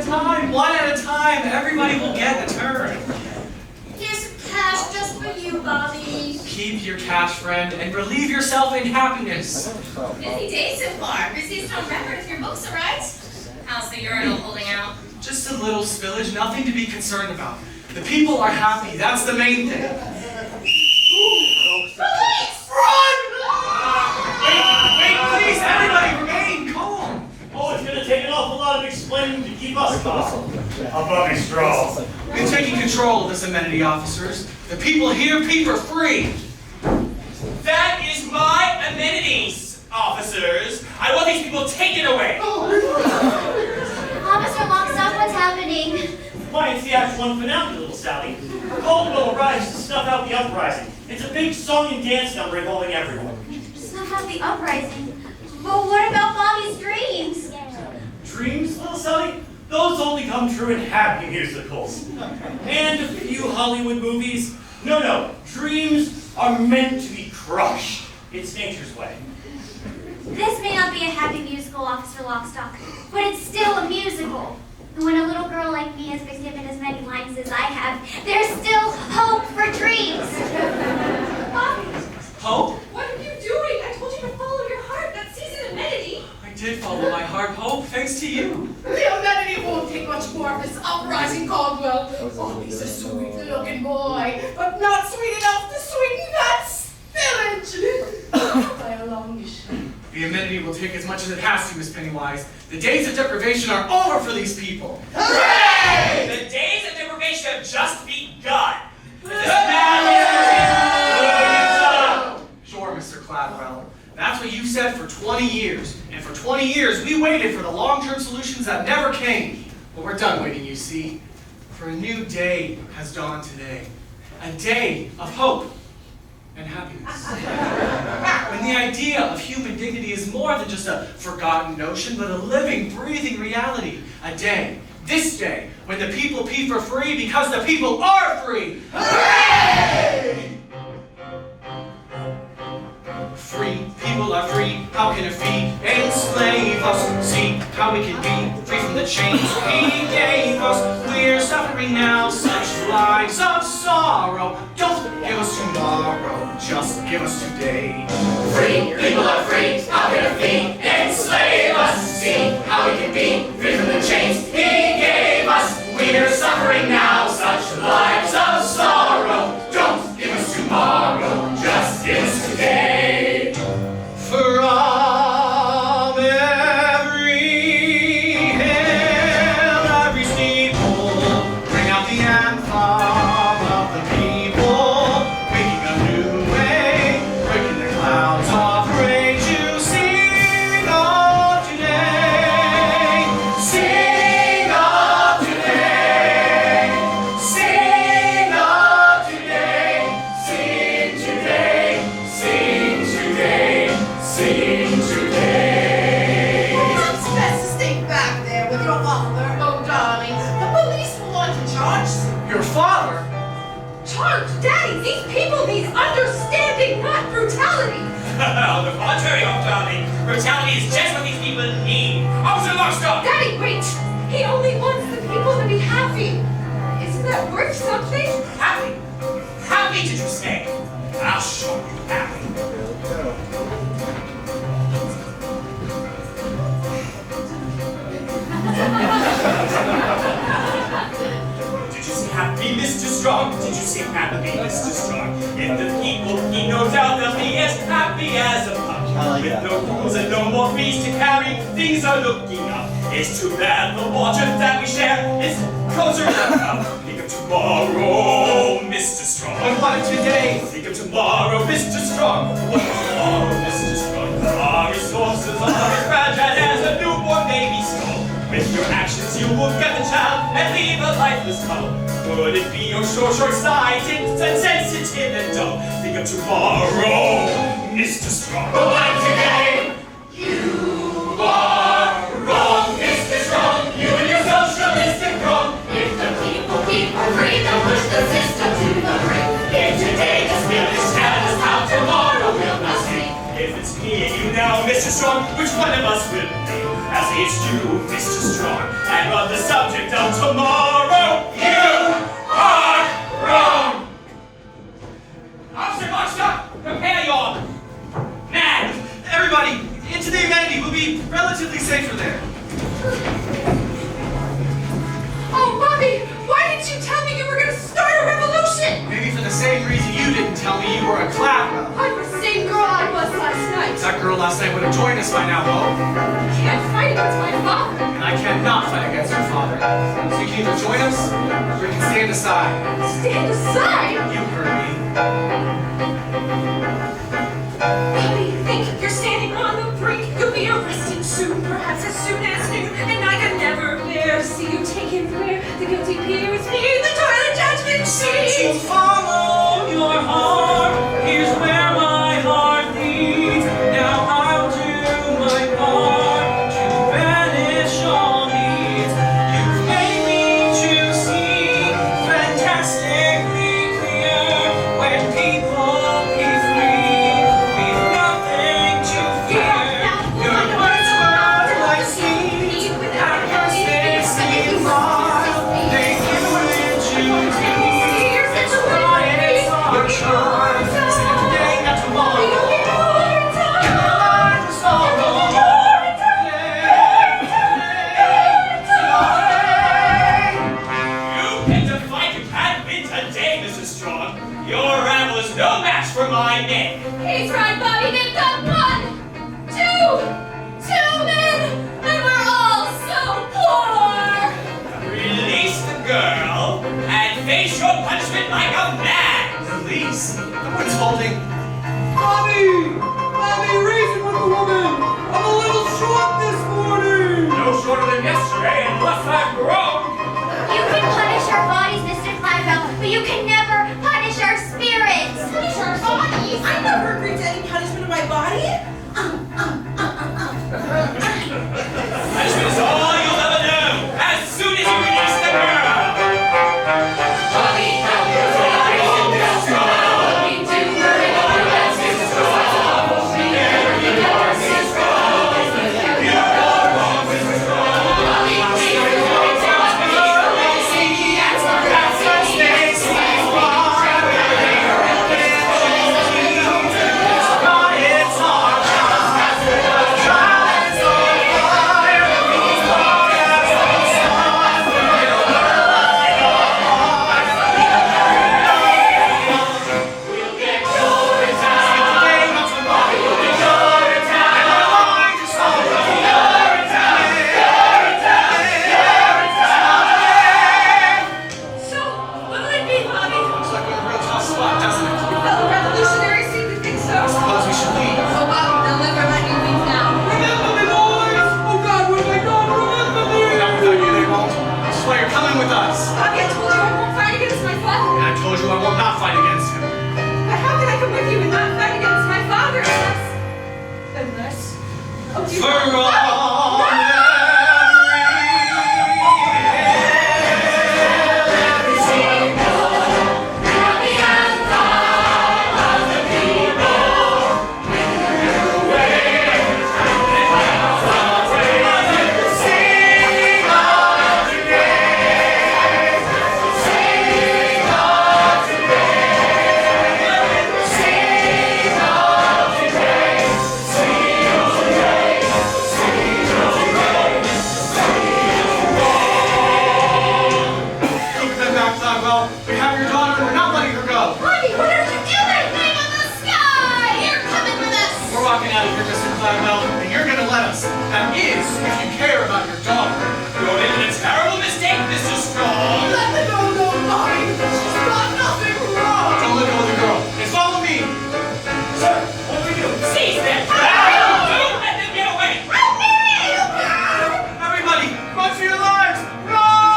One at a time. Everybody will get a turn. Here's some cash just for you, Bobby. Keep your cash, friend, and relieve yourself in happiness. Busy day so far. Busiest on record if your books are right. How's the urinal holding out? Just a little spillage, nothing to be concerned about. The people are happy, that's the main thing. Police! Run! Wait, please, everybody remain calm. Oh, it's gonna take an awful lot of explaining to keep us calm. Above me, straw. We're taking control of this amenity, officers. The people here, people are free. That is my amenities, officers. I want these people taken away. Officer Lockstock, what's happening? Why, it's the Act 1 finale, little Sally. Caldwell arrives to snuff out the uprising. It's a big song and dance number involving everyone. Snuff out the uprising. But what about Bobby's dreams? Dreams, little Sally? Those only come true in happy musicals. And a few Hollywood movies. No, dreams are meant to be crushed. It's nature's way. This may not be a happy musical, Officer Lockstock, but it's still a musical. And when a little girl like me has been given as many lines as I have, there's still hope for dreams. Bobby, Hope? what are you doing? I told you to follow your heart. That season amenity. I did follow my heart, Hope, thanks to you. The amenity won't take much more of this uprising, Caldwell. Oh, he's a sweet-looking boy, but not sweet enough to sweeten that spillage by a long shot. The amenity will take as much as it has to, Miss Pennywise. The days of deprivation are over for these people. Hooray! The days of deprivation have just begun. Sure, Mr. Cladwell. That's what you said for 20 years. And for 20 years, we waited for the long-term solutions that never came. But we're done waiting, you see. For a new day has dawned today. A day of hope and happiness. When the idea of human dignity is more than just a forgotten notion, but a living, breathing reality. A day, this day, when the people pee for free because the people are free. Hooray! Free, people are free, how can a fee enslave us? See how we can be free from the chains he gave us. We're suffering now such lives of sorrow. Don't give us tomorrow, just give us today. Free, people are free, how can a fee enslave us? See how we can be free from the chains he gave us. We're suffering now such lives of sorrow. Don't give us tomorrow, just give us today. From every hill, every steeple, bring out the anthem of the people, making a new way, breaking the clouds of rage. You sing of today, sing of today, sing of today, sing today, sing today. Sing today. Perhaps best to stay back there with your father, oh darling. The police will want to charge you. Your father? Charge, Daddy. These people need understanding, not brutality. On the contrary, oh darling, brutality is just what these people need. Officer Lockstock! Daddy, wait. He only wants the people to be happy. Isn't that worth something? Happy? Happy, did you say? I'll show you happy. Did you say happy, Mr. Strong? Did you say happy, Mr. Strong? If the people be no doubt they'll be as happy as a pup. With no rules and no more fees to carry, things are looking up. It's too bad the water that we share is closer than up. Think of tomorrow, Mr. Strong. But what of today? Think of tomorrow, Mr. Strong. What of tomorrow, Mr. Strong? Our resources are as fragile as a newborn baby skull. With your actions, you will get the child and leave a lifeless puddle. Could it be you're short-sighted and sensitive and dull? Think of tomorrow, Mr. Strong. But what of today? You are wrong, Mr. Strong. You and your socialistic wrong. If the people keep free, they'll push the system to the brink. If today the spirit tells us how tomorrow will not speak. If it's me and you now, Mr. Strong, which one of us will be? As say it's you, Mr. Strong, and on the subject of tomorrow, you are wrong! Officer Buckstock, prepare your man! Everybody, into the amenity. We'll be relatively safer there. Oh, Bobby, why didn't you tell me you were going to start a revolution? Maybe for the same reason you didn't tell me you were a Cladwell. I'm the same girl I was last night. That girl last night would have joined us by now, Bo. I can't fight against my father. And I cannot fight against your father. So you can either join us, or you can stand aside. Stand aside? You heard me. Bobby, think you're standing on the brink. You'll be arrested soon, perhaps as soon as noon. And I could never bear to see you taken where the guilty peers beneath the toilet judgment So sheet. follow your heart. Here's where my heart leads. Now I'll do my part to banish all needs. You made me to see fantastically clear when people be free. We've nothing to fear. Your words were like seeds. At first they seem mild. They give way to tears. It's why it's our charm. Sing today, not tomorrow. In the light of sorrow. You picked a fight you can't win today, Mrs. Strong. Your rabble is no match for my men. He's right, Bobby. They've got 1, 2 men, and we're all so poor. Release the girl and face your punishment like a man. Release? No one's holding. Bobby! Bobby, reason with the woman! I'm a little short this morning! No shorter than yesterday, unless I've grown. You can punish our bodies, Mr. Cladwell, but you can never punish our spirits. Punish our bodies? I never agreed to any punishment of my body. Punishment is all you'll ever know as soon as you release the girl. So, what'll it be, Bobby? Looks like we're in a real tough spot, doesn't it? Fellow revolutionaries seem to think so. Suppose we should leave. Oh, Bobby, they'll never let you leave now. Remember me, boys! Oh God, what have I done? Remember me! Not without you, they won't. I swear you're coming with us. Bobby, I told you I won't fight against my father. And I told you I will not fight against him. But how can I come with you and not fight against my father unless... Oh, do you... For all Cladwell, we have your daughter and we're not letting her go. Bobby, what are you doing? Name of the sky! You're coming with us! We're walking out of here, Mr. Cladwell, and you're gonna let us. That is, if you care about your daughter. You're making a terrible mistake, Mr. Strong. Let the girl go, Bobby! She's done nothing wrong! Don't let go of the girl. And follow me. Sir, what do we do? Seize them! Don't let them get away! Everybody, run for your lives! Run!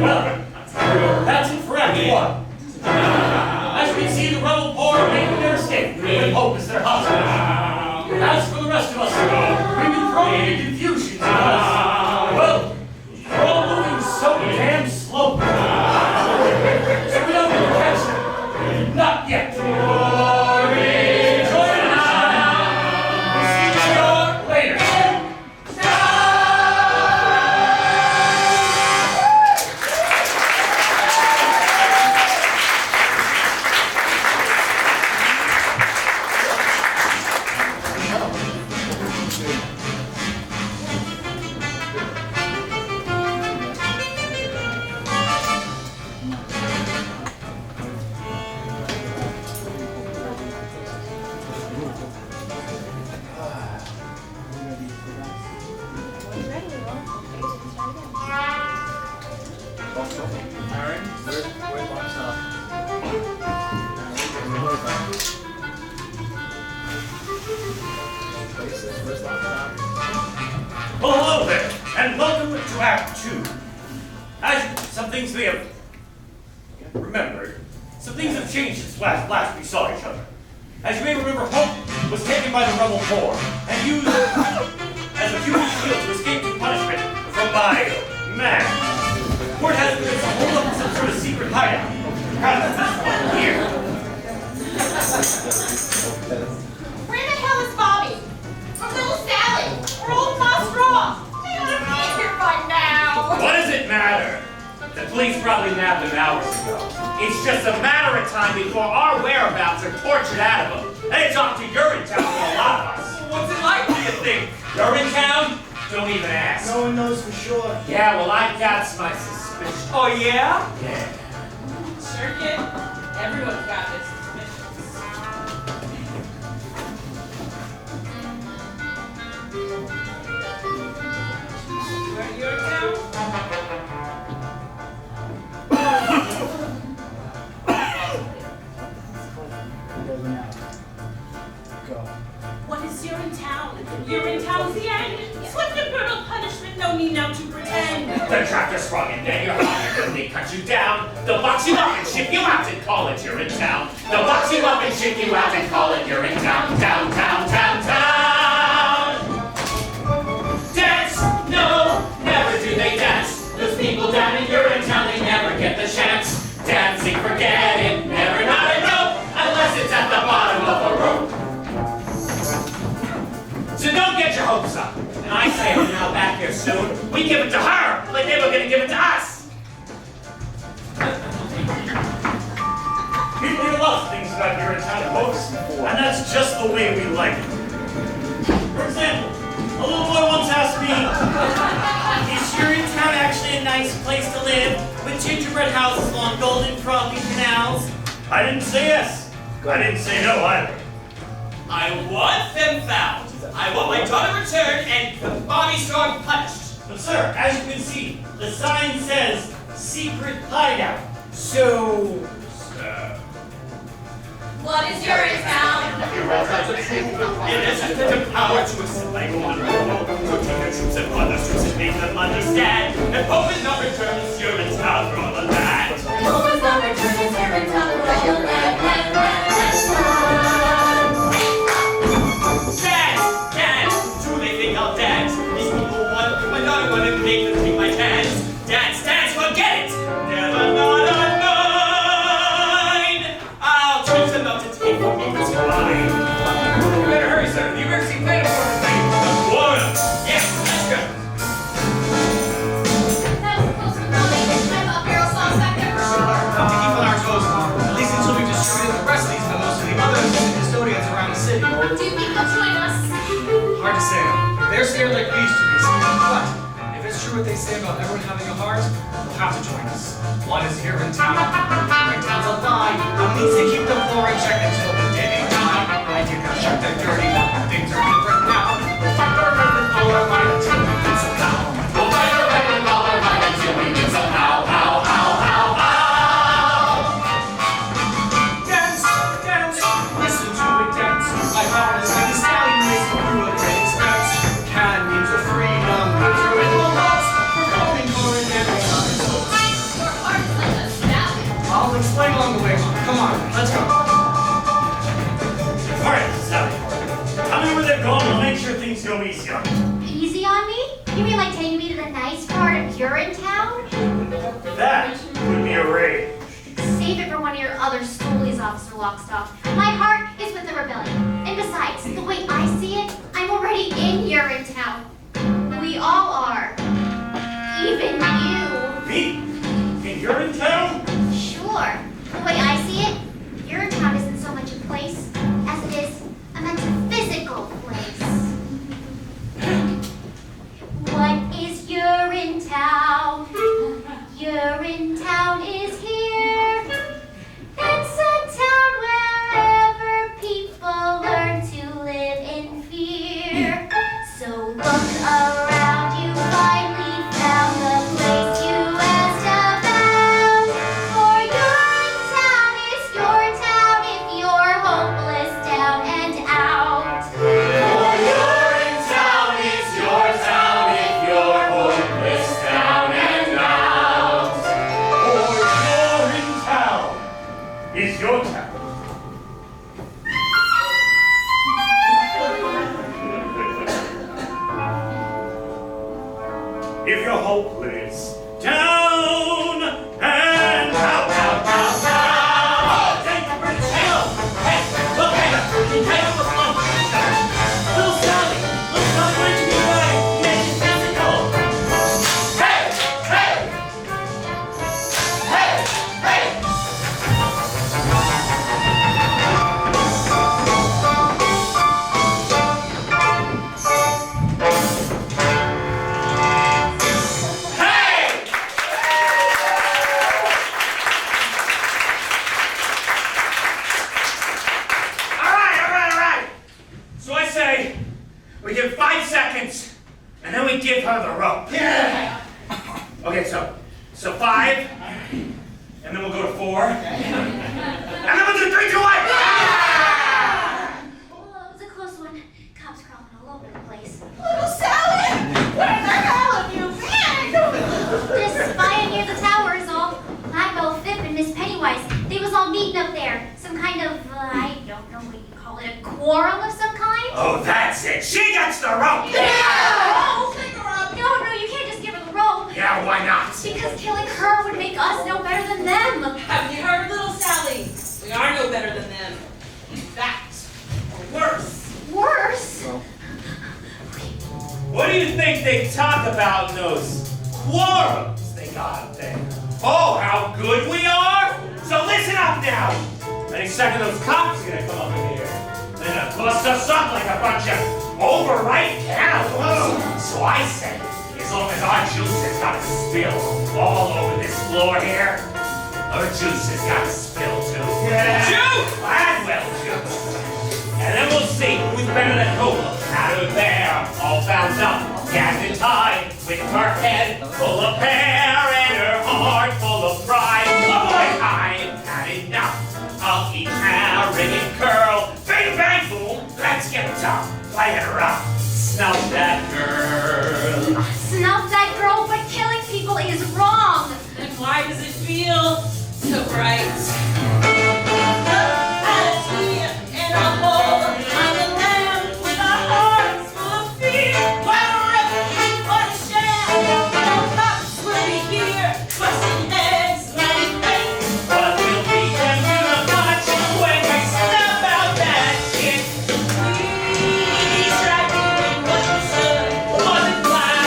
Well, that's it for Act 1. As we see the rebel poor making their escape, with hope as their husband. As for Aaron, where's laptop? Where's laptop? Well, hello there, and welcome to Act 2. As some things may have remembered, some things have changed since last we saw each other. As you may remember, Hope was taken by the rebel corps and used as a human shield to escape from punishment from my man. Word has it to hold up in some sort of secret hideout. Perhaps this one here. Where the hell is Bobby? Or little Sally? Or old Ma Straw? They ought to be here by now. What does it matter? The police probably nabbed them hours ago. It's just a matter of time before our whereabouts are tortured out of them. And it's off to Urinetown for a lot of us. What's it like, do you think? Urinetown? Don't even ask. No one knows for sure. Yeah, well, I've got my suspicions. Oh, yeah? Yeah. Sure, kid. Everyone's got this suspicions. You're down? What is Urinetown? Urinetown's the end. Swift and brutal punishment, no need now to pretend. The tractor sprung and then your heart and they cut you down. They'll box you up and ship you out and call it Urinetown. They'll box you up and ship you out and call it Urinetown. Town, town, town, town. Dance? No, never do they dance. Those people down in Urinetown, they never get the chance. Dancing, forget it, never not a note, unless it's at the bottom of a rope. So don't get your hopes up. And I say I'm now back here soon. We give it to her, like they were gonna give it to us. People here love things about Urinetown, folks, and that's just the way we like it. For example, a little boy once asked me, is Urinetown actually a nice place to live, with gingerbread houses along golden frothy canals? I didn't say yes. I didn't say no either. I want them found. I want my daughter returned and Bobby Strong punished. But sir, as you can see, the sign says secret hideout. So, What is Urinetown? it is the power to assimilate one rule, to take the troops and others to make them understand, and hope is not return is Urinetown for all of that. Hope is not return is Urinetown for all of that. Dance! Dance! Do they think I'll dance? These people want my daughter wanted to make them take my chance. Dance, dance, forget it! Never not a nine! I'll teach them not to take the moment's line. You better hurry, sir. The emergency plan for the thing. Florida! Yes, let's go! That was close to Bobby. I have a barrel sauce back there for sure. Have to keep on our toes, at least until we've distributed the rest of these memos to the other custodians around the city. Do you think they'll join us? Hard to say. They're scared like we used to be, but if it's true what they say about everyone having a heart, they'll have to join us. One is here in town. Urinetown's a lie. Who needs to keep the floor in check until the day they die? I think I'll shut their dirty mouth. Things are different now. We'll fight our red with all our might until we get some how. We'll fight our red with all our might until we get some how. Dance, dance, listen to it dance. My heart is like a stallion racing through a train expense. Can means of freedom, means your rhythm loves. We're going for it every time. Your heart's like a stallion. I'll explain along the way. Come on, let's go. Alright, Sally. Tell me where they're going, we'll make sure things go easy on you. Easy on me? You mean like taking me to the nice part of Urinetown? That would be a raid. Save it for one of your other stories, Officer Lockstock. My heart is with the rebellion. And besides, the way I see it, I'm already in Urinetown. We all are. Even you. Me? In Urinetown? Sure. The way I see it, Urinetown isn't so much a place as it is a metaphysical place. What is Urinetown? Urinetown is here. It's a town wherever people learn to live in fear. So look if you're hopeless. Down and out, out, out, out. Hey, look, hey, up the phone. Little Sally, why don't you be right? Yeah, she's physical. Hey, hey, hey, hey. So I say, we give 5 seconds, and then we give her the rope. Yeah. Okay, so 5, and then we'll go to 4, and then we'll do 3, 2, 1. Oh, it was a close one. Cops crawling all over the place. Little Sally, where the hell have you been? Just spying near the tower is all. Cladwell, Fip, and Miss Pennywise, they was all meeting up there. Some kind of, I don't know what you call it, a quarrel of some kind? Oh, that's it. She gets the rope. Yeah! Pick her up. No, you can't just give her the rope. Yeah, why not? Because killing her would make us no better than them. Have you heard, little Sally? We are no better than them. In fact, or worse. Worse? What do you think they talk about in those quarrels they got up there? Oh, how good we are? So listen up now. Any second those cops are gonna come up in here. They're gonna bust us up like a bunch of overripe cannibals. So I said, as long as our juice has got to spill all over this floor here, our juice has got to spill too. Yeah. Juice! Gladwell juice. And then we'll see who's better than who. Out of there, all bound up, gagged and tied, with her head full of hair and her heart full of pride. Oh boy, I've had enough of each arrogant curl. Bang, bang, boom, let's get tough, play it rough. Snuff that girl. Snuff that girl, but killing people is wrong. And why does it feel so right? Hallelujah, and a hole on the land with our hearts full of fear. Whatever we want to share, no cops will be here, crushing heads like face. But we'll beat them to the punch when we snuff out that shit. We tried doing what we should, wasn't glad.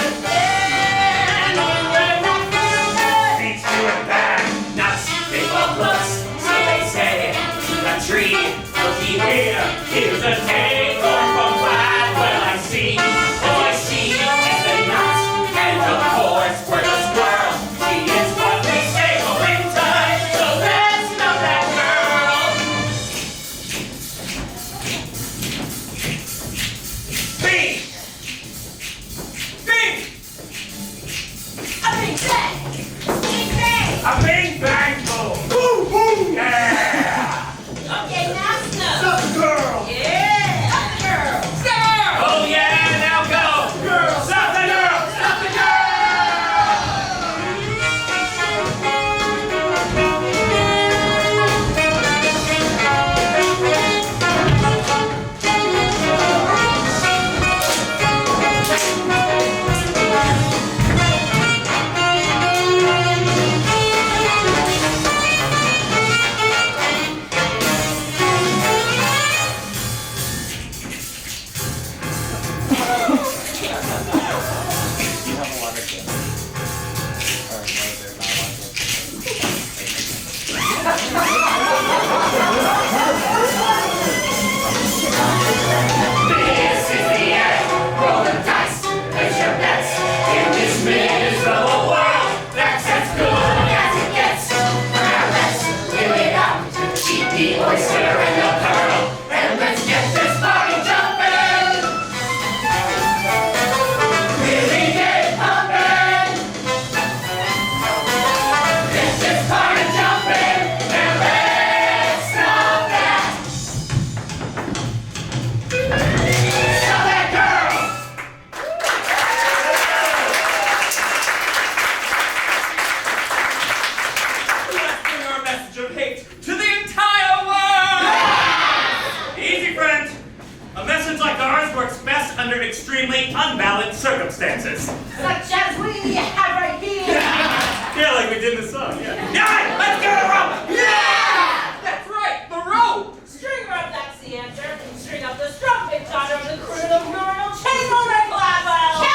dangerous. Such as we have right here. Yeah, like we did in the song, yeah. Yeah, let's go to the rope! Yeah! That's right, the rope! String her up, that's the answer. And string up the strumpet daughter of the crew of the Urinal Chamberlain Cladwell!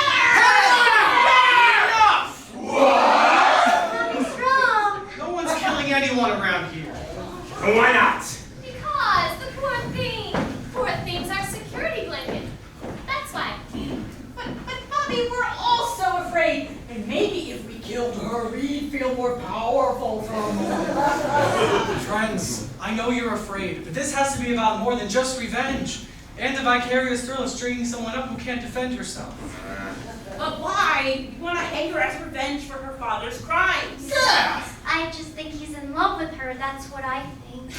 Something's wrong. No one's killing anyone around here. Why not? Because the poor thing. Poor thing's our security blanket. That's why. But Bobby, we're all so afraid. And maybe if we killed her, we'd feel more powerful for a moment. Friends, I know you're afraid, but this has to be about more than just revenge. And the vicarious thrill of stringing someone up who can't defend herself. But why? You want to hang her as revenge for her father's crimes? Yeah! I just think he's in love with her. That's what I think.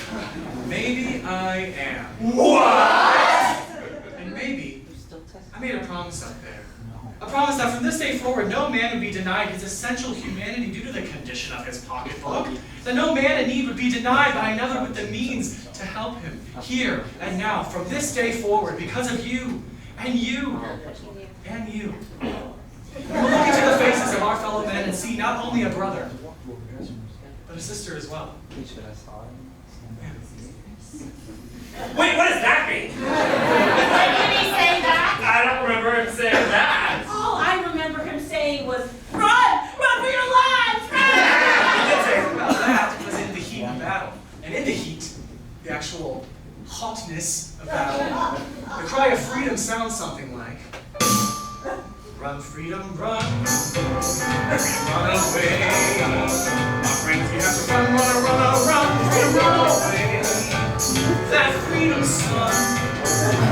Maybe I am. What? And maybe I made a promise up there. A promise that from this day forward, no man would be denied his essential humanity due to the condition of his pocketbook. That no man in need would be denied by another with the means to help him here and now, from this day forward, because of you, and you, and you. We will look into the faces of our fellow men and see not only a brother, but a sister as well. Wait, what does that mean? Did he say that? I don't remember him saying that. All I remember him saying was, run! Run for your lives! He did say about that was in the heat of battle. And in the heat, the actual hotness of battle, the cry of freedom sounds something like, run, freedom, run. Freedom, run away. My friends, you have to run, freedom, run away. That freedom sun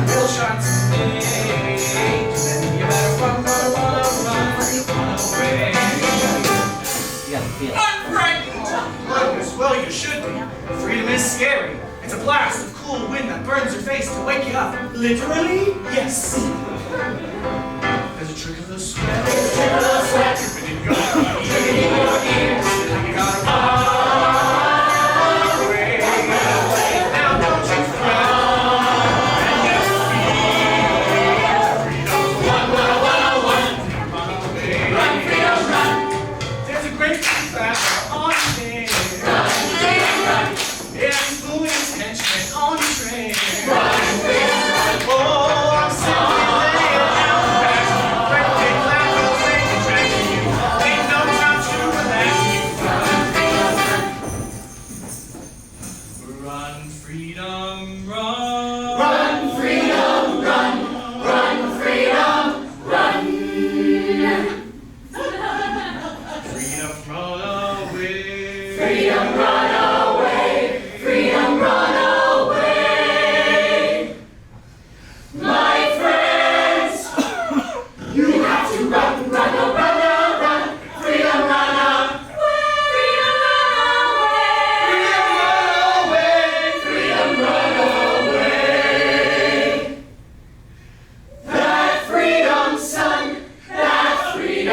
will shine today. You better run away. Unfrightened! Well, you should be. Freedom is scary. It's a blast of cool wind that burns your face to wake you up. Literally? Yes. There's a trick of the sweat. Dripping in your ears. You gotta run away. Now don't you frown. And you feel freedom. Run away. Run, freedom, run. There's a great battle on there. It's full intention on the train. Oh, I'm simply laying out the back. Great big Cladwell make a track to you. Ain't no time to relax. Run, freedom, run. Run, freedom, run. Run, freedom, run. Freedom, run away. Freedom, run away. Freedom, run away. My friends, you have to run, run, run, run. Freedom, run away. Freedom, run away. That freedom, son, that freedom.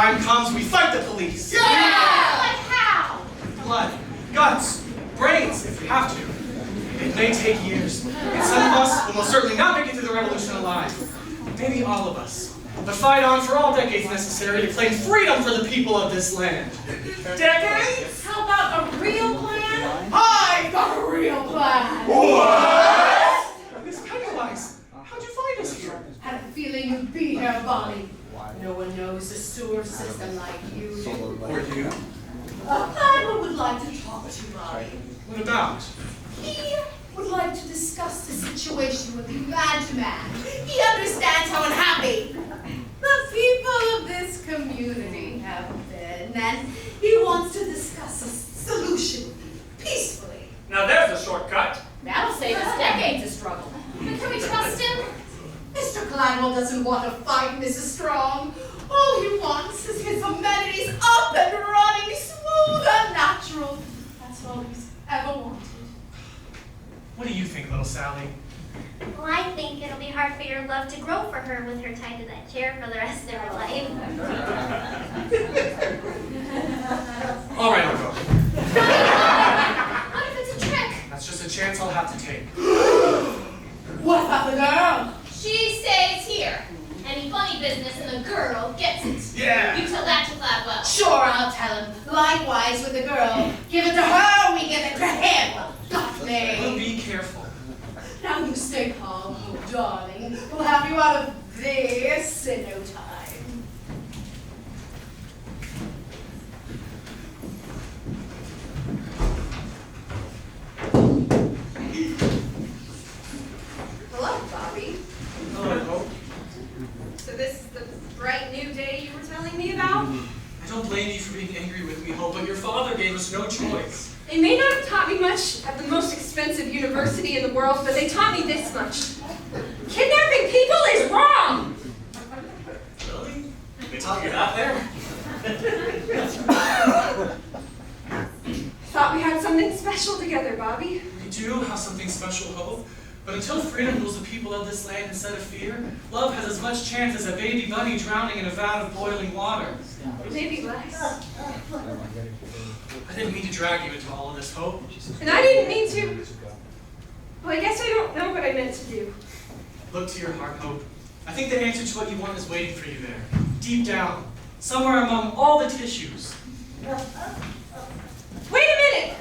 time comes, we fight the police. Like how? Blood, guts, brains, if we have to. It may take years, and some of us will most certainly not make it through the revolution alive. Maybe all of us. But fight on for all decades necessary to claim freedom for the people of this land. Decades? How about a real plan? I've got a real plan. Miss Pennywise, how'd you find us here? Had a feeling you'd be here, Bonnie. No one knows a sewer system like you do. Or you? Cladwell would like to talk to you, Bonnie. What about? He would like to discuss the situation with you man to man. He understands how unhappy the people of this community have been, and he wants to discuss a solution with you, peacefully. Now there's a shortcut. That'll save us decades of struggle. But can we trust him? Mr. Cladwell doesn't want to fight Mrs. Strong. All he wants is his amenities up and running, smooth and natural. That's all he's ever wanted. What do you think, little Sally? Well, I think it'll be hard for your love to grow for her with her tied to that chair for the rest of her life. All right, I'll go. What if it's a trick? That's just a chance I'll have to take. What about the girl? She stays here. Any funny business and the girl gets it. Yeah. You tell that to Cladwell. Sure, I'll tell him. Likewise with the girl. Give it to her, we give it to him. Got Well, me. be careful. Now you stay calm, oh darling. We'll have you out of this in no time. Hello, Bobby. Hello, Hope. So this is the bright new day you were telling me about? I don't blame you for being angry with me, Hope, but your father gave us no choice. They may not have taught me much at the most expensive university in the world, but they taught me this much. Kidnapping people is wrong! Really? They taught you that there? Thought we had something special together, Bobby. We do have something special, Hope. But until freedom rules the people of this land instead of fear, love has as much chance as a baby bunny drowning in a vat of boiling water. Maybe less. I didn't mean to drag you into all of this, Hope. And I didn't mean to. Well, I guess I don't know what I meant to do. Look to your heart, Hope. I think the answer to what you want is waiting for you there. Deep down. Somewhere among all the tissues. Wait a minute!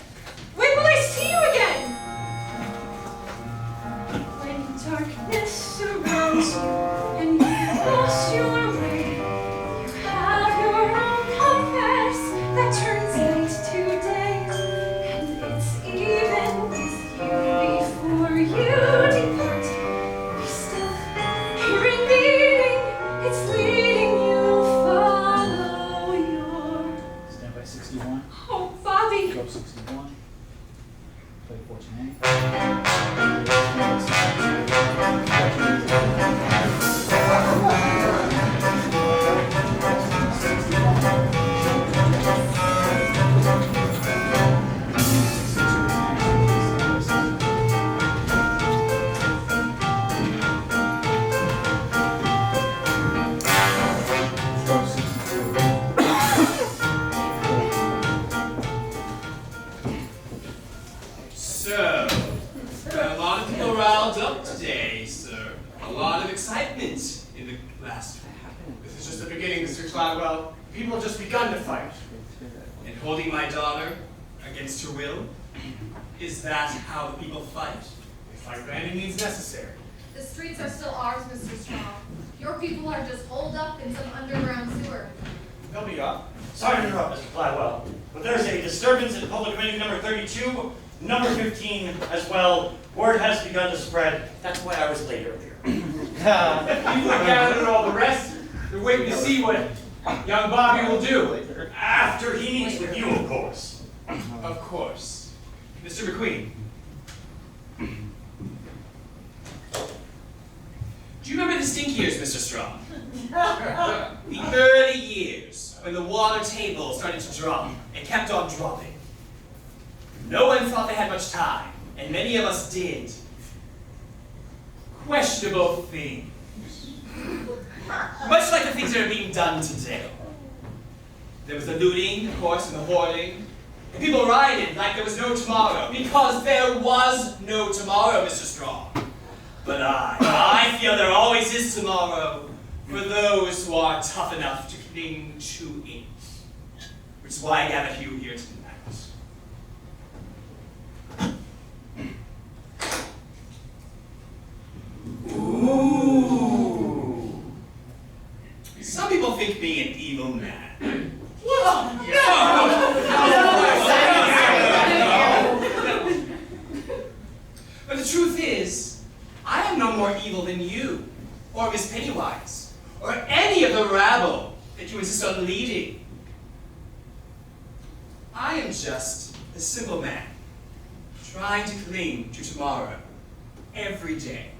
When will I see you again? When darkness surrounds you and you've lost your way, you have your own compass that turns night to day, and it's even with you before you depart. We still hear it beating, it's leading you, follow your. Stand by 61. Oh, Bobby! Go 61. Play fortune A. So, a lot of people riled up today, sir. A lot of excitement in the last week. This is just the beginning, Mr. Cladwell. People have just begun to fight. And holding my daughter against her will? Is that how the people fight? They fight by any means necessary. The streets are still ours, Mr. Strong. Your people are just holed up in some underground sewer. They'll be up. Sorry to interrupt, Mr. Cladwell, but there's a disturbance in Public Committee number 32, number 15 as well. Word has begun to spread. That's why I was late earlier. People are gathered and all the rest. They're waiting to see what young Bobby will do. After he meets with you, of course. Of course. Mr. McQueen. Do you remember the stink years, Mr. Strong? The early years, when the water table started to drop and kept on dropping. No one thought they had much time, and many of us did. Questionable things. Much like the things that are being done today. There was the looting, of course, and the hoarding. And people rioted like there was no tomorrow, because there was no tomorrow, Mr. Strong. But I feel there always is tomorrow for those who are tough enough to cling to it. Which is why I gathered you here tonight. Ooh. Some people think me an evil man. What? But the truth is, I am no more evil than you, or Miss Pennywise, or any of the rabble that you insist on leading. I am just a simple man, trying to cling to tomorrow, every day,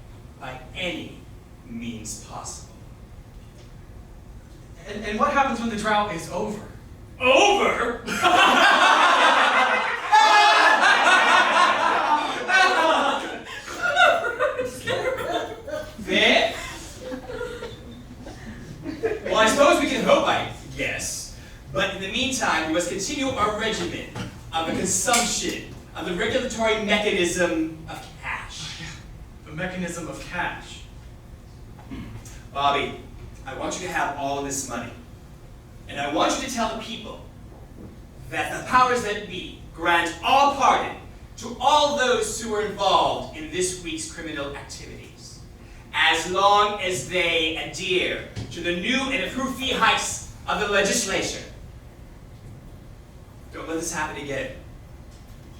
by any means possible. And what happens when the drought is over? Over? There? Well, I suppose we can hope, I guess. But in the meantime, we must continue our regimen of the consumption of the regulatory mechanism of cash. The mechanism of cash. Bobby, I want you to have all of this money. And I want you to tell the people that the powers that be grant all pardon to all those who were involved in this week's criminal activities, as long as they adhere to the new and improved fee hikes of the legislature. Don't let this happen again.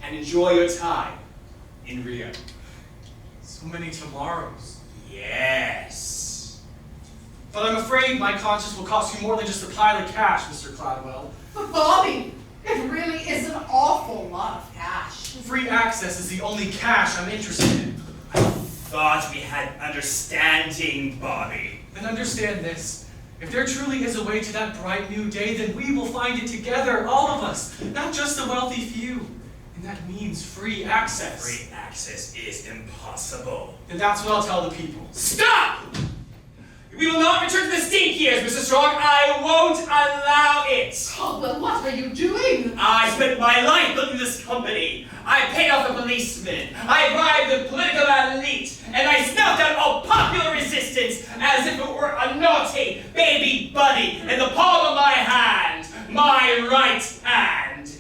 And enjoy your time in Rio. So many tomorrows. Yes. But I'm afraid my conscience will cost you more than just a pile of cash, Mr. Cladwell. But Bobby, it really is an awful lot of cash. Free access is the only cash I'm interested in. I thought we had understanding, Bobby. Then understand this. If there truly is a way to that bright new day, then we will find it together, all of us, not just the wealthy few. And that means free access. Free access is impossible. And that's what I'll tell the people. Stop! We will not return to the stink years, Mr. Strong. I won't allow it. Oh, well, what are you doing? I spent my life building this company. I paid off the policemen. I bribed the political elite. And I snuffed out all popular resistance as if it were a naughty baby bunny in the palm of my hand. My right hand.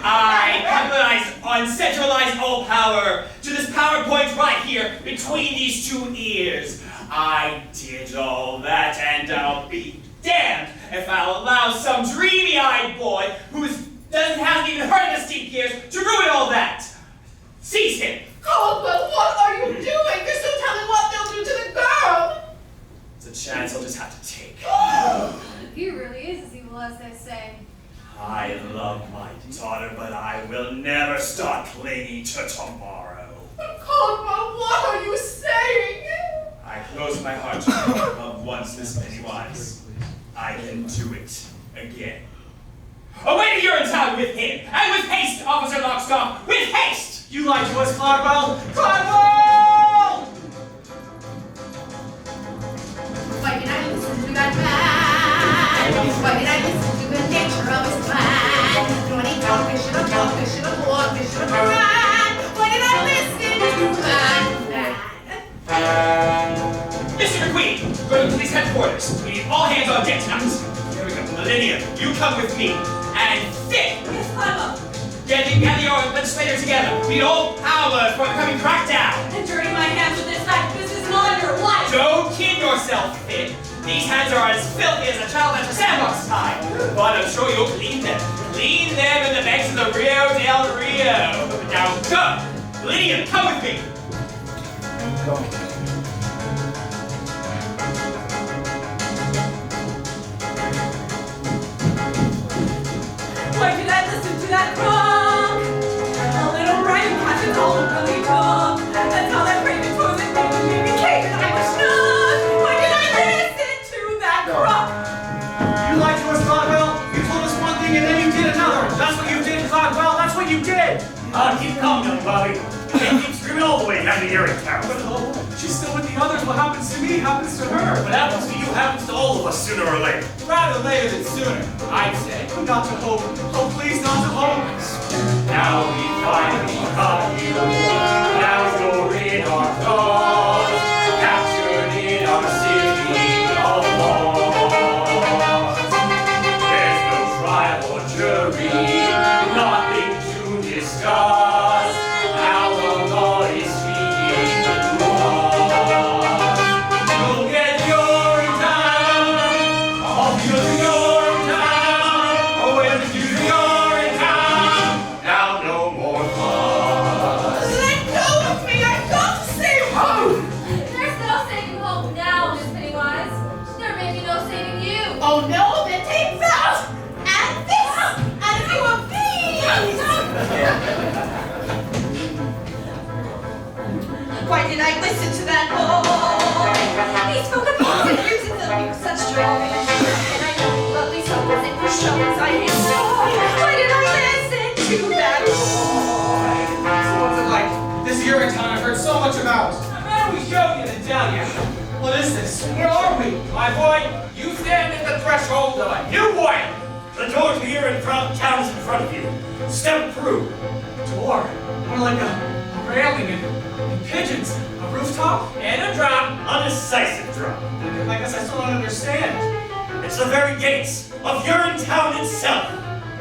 I capitalized on centralized all power to this PowerPoint right here between these two ears. I did all that, and I'll be damned if I'll allow some dreamy-eyed boy who hasn't even heard of the steep gears to ruin all that. Seize him. Caldwell, what are you doing? There's no telling what they'll do to the girl. It's a chance I'll just have to take. He really is as evil as they say. I love my daughter, but I will never stop clinging to tomorrow. Caldwell, what are you saying? I close my heart to her love once, Miss Pennywise. I can do it again. Away to Urinetown with him, and with haste, Officer Lockstock, with haste! You lied to us, Cladwell! Cladwell! Why did I listen to that man? Why did I listen to the nature of his plan? When he talked, I should have walked, I should have walked, I should have ran. Why did I listen to that man? Mr. McQueen, go to police headquarters. We need all hands on deck tonight. Here we go. Millennium, you come with me. And Thick! Yes, Cladwell. Gather your legislators together. We need all power for the coming crackdown. And dirty my hands with this fact, this is not your life. Don't kid yourself, Thick. These hands are as filthy as a child after sandbox time. But I'm sure you'll clean them. Clean them in the banks of the Rio del Rio. Now go! Lydia, come with me. Go. Why did I listen to that croak? A little rain catches all the really talk. That's how that raven toilet made me cave and I was snuck. Why did I listen to that croak? You lied to us, Cladwell! You told us one thing and then you did another! That's what you did, Cladwell! That's what you did! Keep calm, young Bobby. Can't keep screaming all the way down to Urinetown. But she's still with the others. What happens to me happens to her. What happens to you happens to all of sooner or later. Rather later than sooner, I'd say. Not to hope. Oh, please, not to hope. Now we finally caught you. Now you're in our cause. Captured in our city of laws. There's no trial or jury. Nothing to discuss. Now the law is speaking to us. You'll get your time. I'll feel your time. Oh, when you're in town. Now no more fuss. Let go of me! I've got to stay home! There's no saving hope now, Miss Pennywise. There may be no saving you. Oh no, then take that! And this! And a few of these! Why did I listen to that boy? He spoke of music years ago with such joy. And I know lovely songs it for show as I enjoy. Why did I listen to that boy? So what's it like? This Urinetown I've heard so much about. Man, we showed you to tell you. What is this? Where are we? My boy, you stand at the threshold of a new world. The door to Urinetown is in front of you. Step through. Door. More like a railing and pigeons. A rooftop? And a drop. A decisive drop. I guess I still don't understand. It's the very gates of Urinetown itself.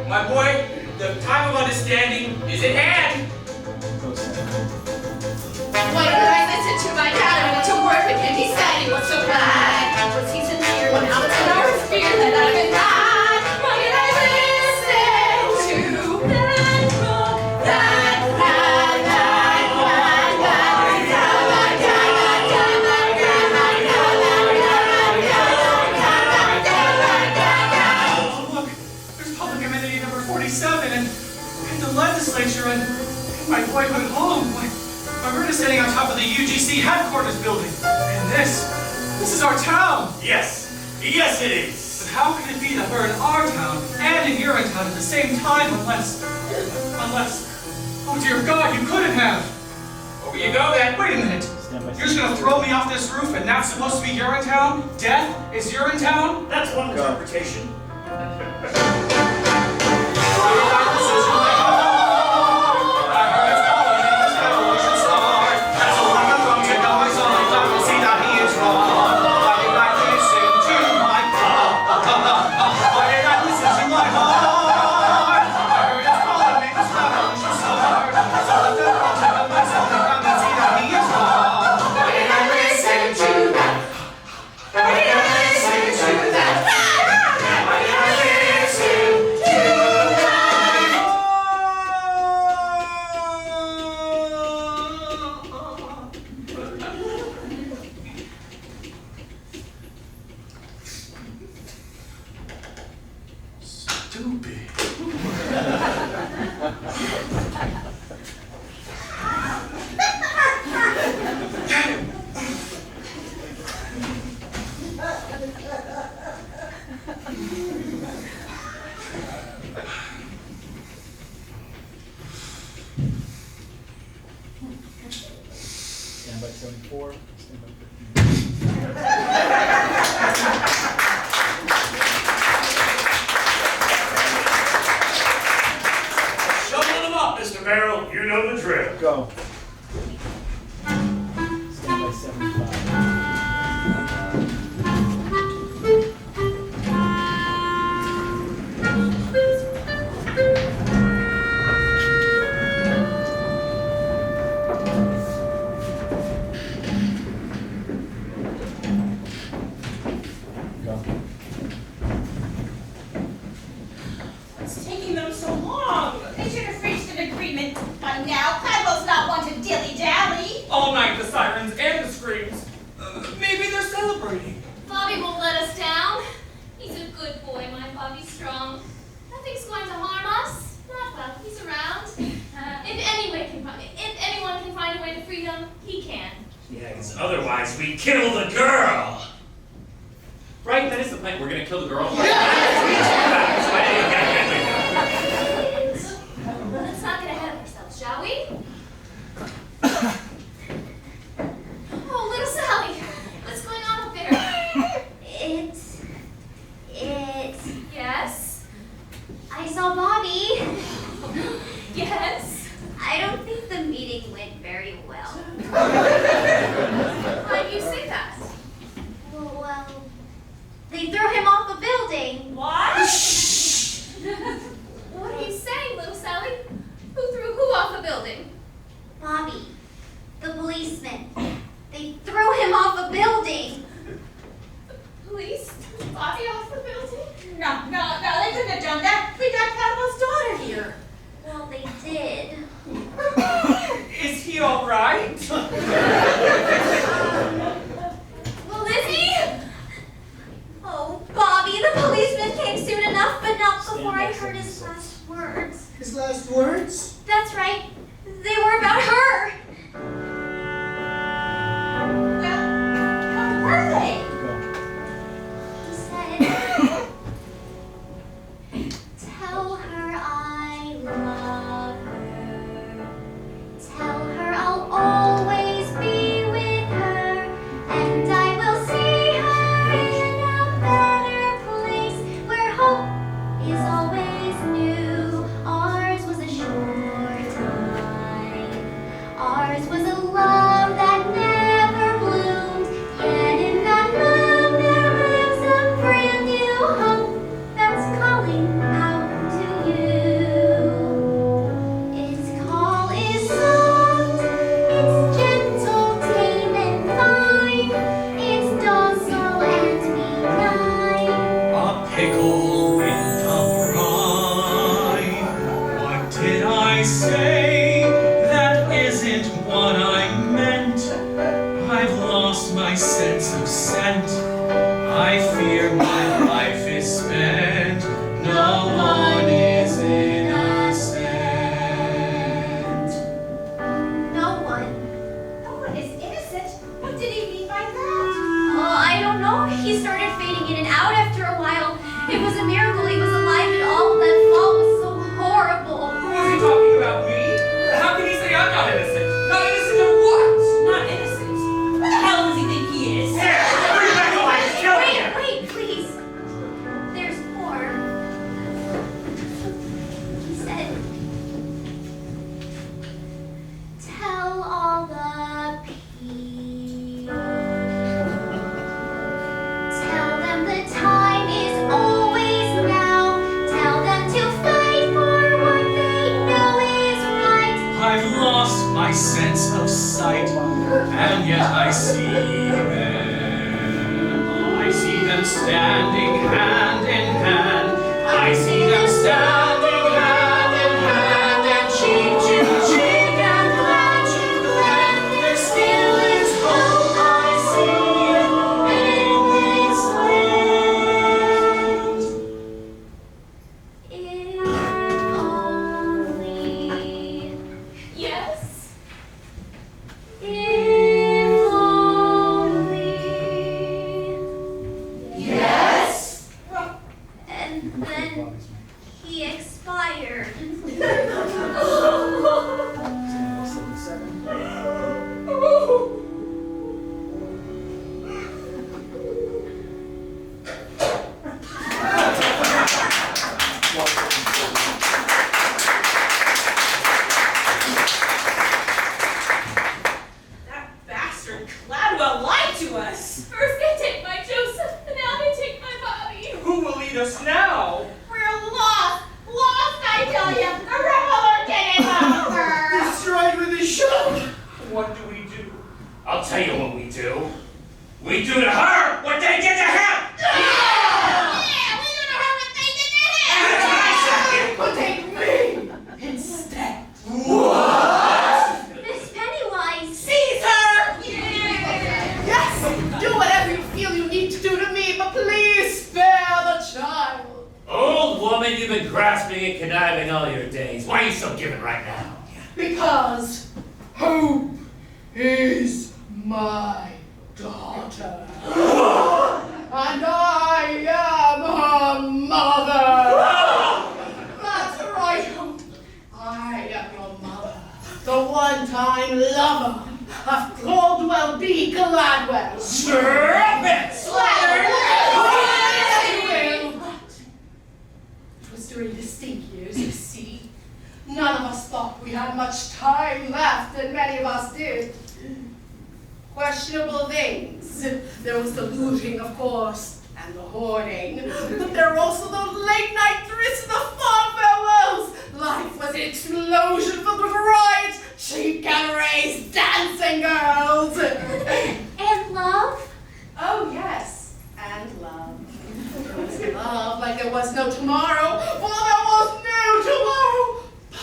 My boy, the time of understanding is at hand. Why did I listen to my dad? I went to work with him. He said he was so glad. Was he sincere when out in our fear that I've been mad? Why did I listen to that book? Look, there's public amenity number 47 and the legislature and my boyhood home. We're just sitting on top of the UGC headquarters building. And this is our town. Yes. Yes, it is. But how could it be that we're in our town and in Urinetown at the same time unless, oh dear God, you couldn't have. Over you go then. Wait a minute. You're just gonna throw me off this roof and that's supposed to be Urinetown? Death is Urinetown? That's one interpretation. Stand by 74. Stand by 15. Shovel them up, Mr. Barrel. You know the drill. Go. Stand by 75. What's taking them so long? They should have reached an agreement by now. Cladwell's not one to dilly-dally. All night the sirens and the screams. Maybe they're celebrating. Bobby won't let us down. He's a good boy, my Bobby's strong. Nothing's going to harm us. Not while he's around. If anyone can find a way to freedom, he can. Yes, otherwise we kill the girl. Right? That is the plan. We're gonna kill the girl. Let's not get ahead of ourselves, shall we? Oh, little Sally, what's going on up there? It's They threw him off a building. What? What are you saying, little Sally? Who threw who off a building? Bobby, the policeman. They threw him off a building. The police threw Bobby off the building? No, they couldn't have done that. We got Cladwell's daughter here. Well, they did. Is he all right? Well, is he? Oh, Bobby, the policeman came soon enough, but not before I heard his last words. His last words? That's right. They were about her. Well, what were they? He said, tell her I love her. Tell her I'll always be with her. And I will see her in a better place where hope is always new. Ours was a short time. Ours was a love that never bloomed. Yet in that love there lives a brand new hope that's calling out to you. Its call is soft, it's gentle, tame and fine. It's docile and benign. A pickle in the brine. What did I say? That isn't what I meant. I've lost my sense of scent. I fear my life is spent. No one is innocent. No one. No one is innocent. What did he mean by that? Oh, I don't know. He started fading in and out after a while. It was a miracle he was alive at all. That fall was so horrible. Was he talking about me? How can he say I'm not innocent? Not innocent of what? Not innocent. Who the hell does he think he is? Here, bring back the light. Kill him. Wait, please. There's more. He said, tell all the people. Tell them the time is always now. Tell them to fight for what they know is right. I've lost my sense of sight, and yet I see them. I see them standing hand in hand. I see them standing hand in hand and cheek to cheek and glad to glad. There still is hope I see in this land. If only, Yes? if only. Yes? And then he expired. That bastard Cladwell lied to us. First they take my Joseph, and now they take my Bobby. Who will lead us now? We're lost. Lost, I tell you. The reveler did it over. Destroyed with a shock. What do we do? I'll tell you what we do. We do to her what they did to him. Yeah, we don't know what they did to him. That's what I said. But take me instead. Miss Pennywise. Caesar! Yes, do whatever you feel you need to do to me, but please spare the child. Old woman, you've been grasping and conniving all your days. Why are you so giving right now? Because Hope is my daughter. And I am her mother. That's right, Hope. I am your mother. The one-time lover of Cladwell B. Cladwell. Stop it. Slattern! It was during the stink years, you see. None of us thought we had much time left, and many of us did. Questionable things. There was the looting, of course, and the hoarding. But there are also the late-night trysts and the fond farewells. Life was an explosion filled with riot, cheap cabarets, dancing girls. And love? Oh, yes, and love. There was love like there was no tomorrow, for there was no tomorrow. But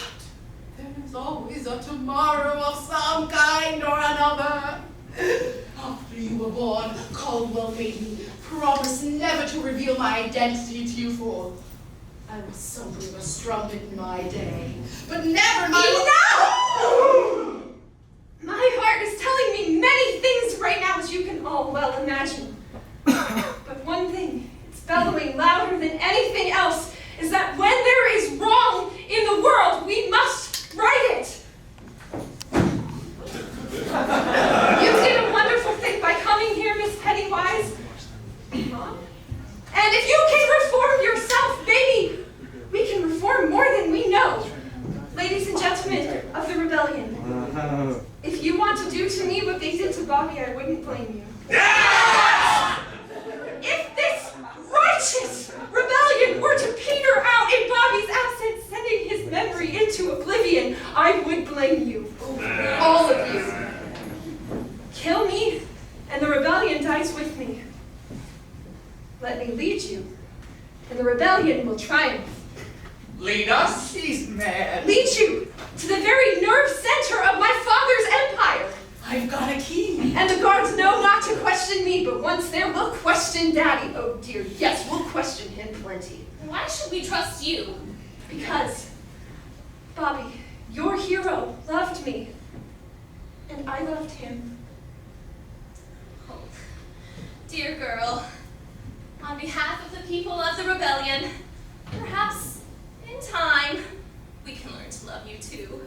there is always a tomorrow of some kind or another. After you were born, Caldwell made me promise never to reveal my identity to you, for I was something of a strumpet in my day. But never mind. Enough! My heart is telling me many things right now, as you can all well imagine. But one thing, it's bellowing louder than anything else, is that when there is wrong in the world, we must right it. You did a wonderful thing by coming here, Miss Pennywise. Huh? And if you can reform yourself, maybe we can reform more than we know. Ladies and gentlemen of the rebellion, if you want to do to me what they did to Bobby, I wouldn't blame you. If this righteous rebellion were to peter out in Bobby's absence, sending his memory into oblivion, I would blame you. All of you. Kill me, and the rebellion dies with me. Let me lead you, and the rebellion will triumph. Lead us? She's mad. Lead you to the very nerve center of my father's empire. I've got a key. And the guards know not to question me, but once there, we'll question Daddy. Oh dear, yes, we'll question him plenty. Why should we trust you? Because, Bobby, your hero loved me, and I loved him. Oh, dear girl, on behalf of the people of the rebellion, perhaps in time, we can learn to love you too.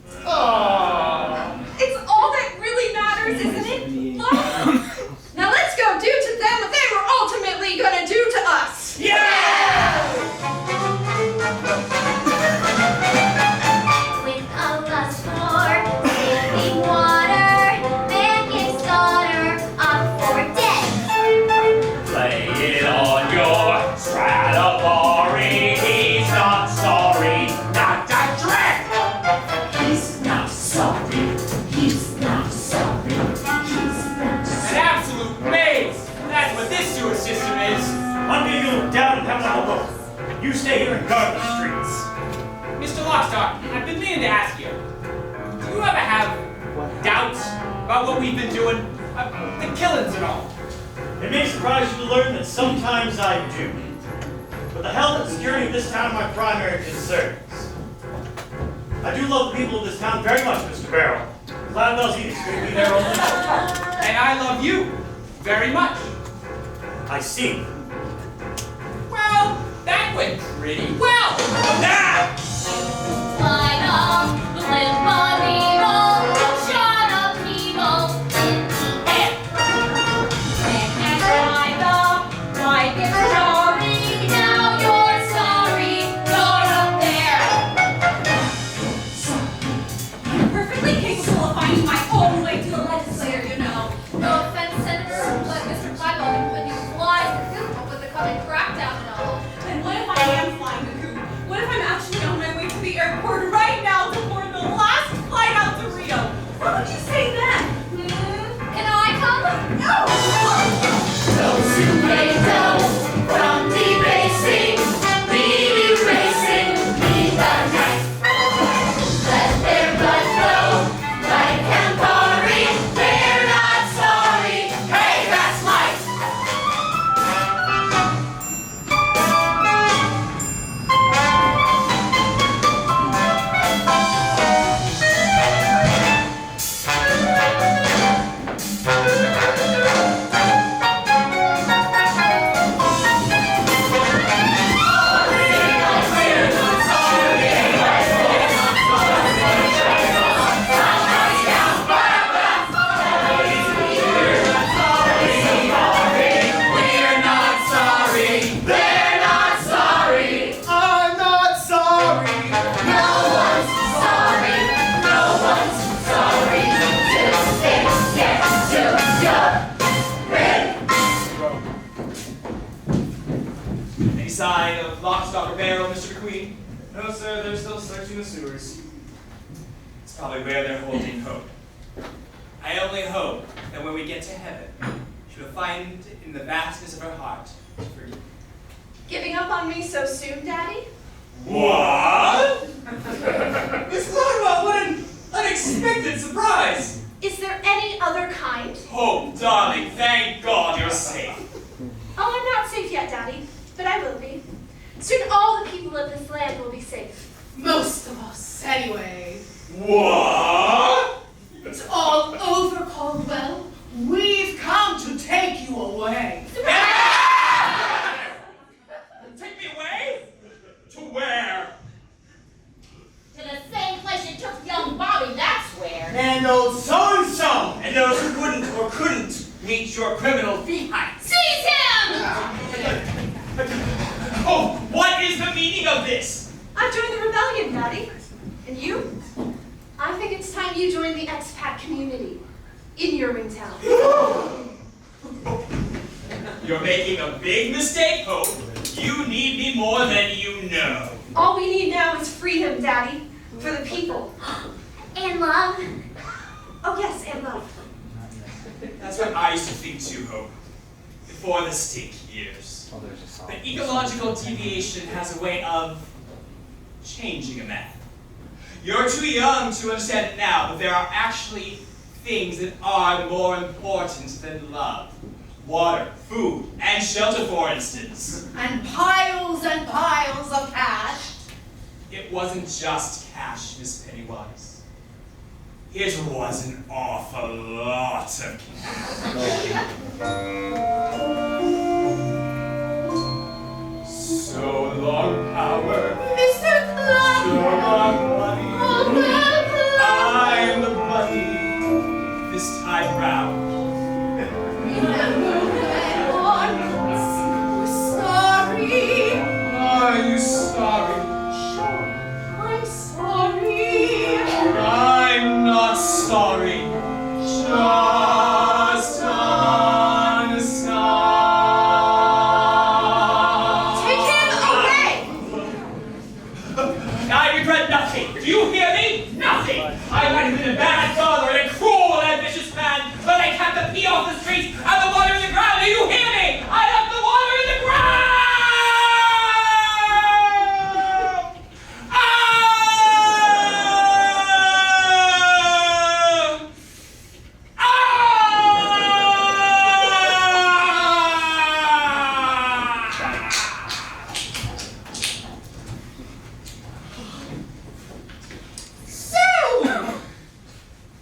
Aww. It's all that really matters, isn't it? Love? Now let's go do to them what they were ultimately gonna do to us. Yeah! With a lust for saving water, man gives daughter up for dead. Lay it on your Stradivari. He's not sorry, not a dread. He's not sorry. He's not sorry. He's not sorry. An absolute maze! That's what this sewer system is. I'm gonna go down and have another look. You stay here and guard the streets. Mr. Lockstock, I've been meaning to ask you, do you ever have doubts about what we've been doing? The killings and all? It may surprise you to learn that sometimes I do. But the health and security of this town are my primary concerns. I do love the people of this town very much, Mr. Barrow. Cladwell's edicts will be there only. And I love you very much. I see. Well, that went pretty well. Ah! Line up, the limb body roll, shot up people in the air. And he tried up, like it's sorry, now you're sorry, you're up there. I'm perfectly capable of finding my own way to the legislature, you know. No offense, Senator, but Mr. Cladwell can put you flies the coop with the coming crackdown and all. And what if I am flying the coop? What if I'm actually on my way to the airport right now to board the last flight out to Rio? What would you say then? Can I come? No! Those who may know from debasing, lead erasing, lead the night. Let their blood flow like Campari. They're not sorry. Hey, that's life. Any sign of lock, stock, or barrel, Mr. McQueen? No, sir, they're still searching the sewers. It's probably where they're holding hope. I only hope that when we get to heaven, she will find in the vastness of her heart to forgive. Giving up on me so soon, Daddy? What? Miss Cladwell, what an unexpected surprise! Is there any other kind? Oh, darling, thank God you're safe. Oh, I'm not safe yet, Daddy, but I will be. Soon all the people of this land will be safe. Most of us, anyway. What? It's all over, Caldwell. We've come to take you away. Take me away? To where? To the same place you took young Bobby, that's where. And those so-and-so, and those who wouldn't or couldn't meet your criminal feet height. Seize him! Oh, what is the meaning of this? I've joined the rebellion, Daddy. And you? I think it's time you joined the expat community in Urinetown. You're making a big mistake, Hope. You need me more than you know. All we need now is freedom, Daddy, for the people. And love. Oh, yes, and love. That's what I used to think too, Hope. Before the stink years. Oh, there's a song. But ecological deviation has a way of changing a man. You're too young to understand it now, but there are actually things that are more important than love. Water, food, and shelter, for instance. And piles of cash. It wasn't just cash, Miss Pennywise. It was an awful lot of cash. So long power, Mr. Cladwell. so long money. Oh, Cladwell. I'm the buddy this time round. Remember when I'm so sorry. Are you sorry? I'm sorry. I'm not sorry. Just unsung. Take him away! I regret nothing. Do you hear me? Nothing. I might have been a bad father and a cruel, ambitious man, but I kept the pee off the streets and the water in the ground. Do you hear me? I left the water in the ground.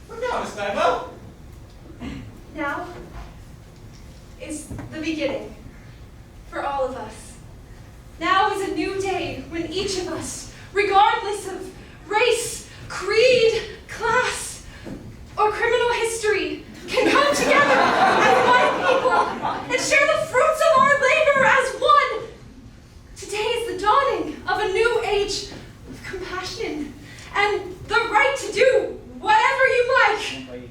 What now, Miss Cladwell? Now is the beginning for all of us. Now is a new day when each of us, regardless of race, creed, class, or criminal history, can come together as one people and share the fruits of our labor as one. Today is the dawning of a new age of compassion and the right to do whatever you like,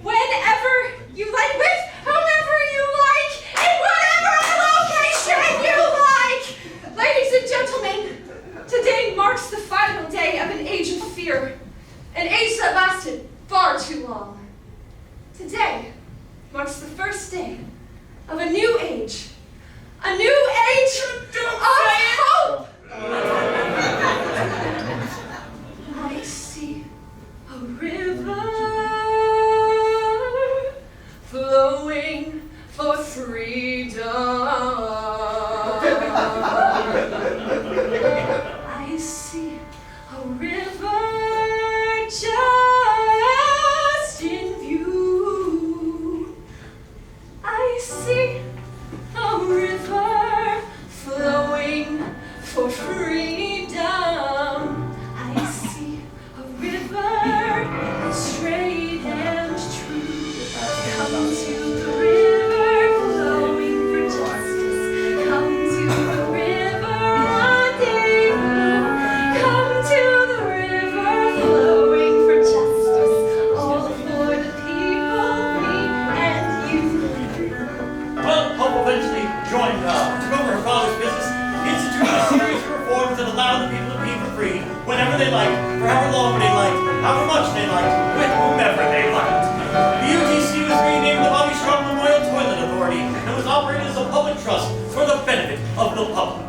whenever you like, with whomever you like, in whatever location you like. Ladies and gentlemen, today marks the final day of an age of fear, an age that lasted far too long. Today marks the first day of a new age of hope. I see a river flowing for freedom. I see a river just in view. I see a river flowing for freedom. I see a river straight and true. Come to the river flowing for justice. Come to the river rendezvous. Come to the river flowing for justice. All for the people, me and you. Well, Hope eventually joined, took over her father's business, instituted a liked, for however long they liked, however much they liked, with whomever they liked. The UTC was renamed the Bobby Strong Memorial Toilet Authority and was operated as a public trust for the benefit of the public.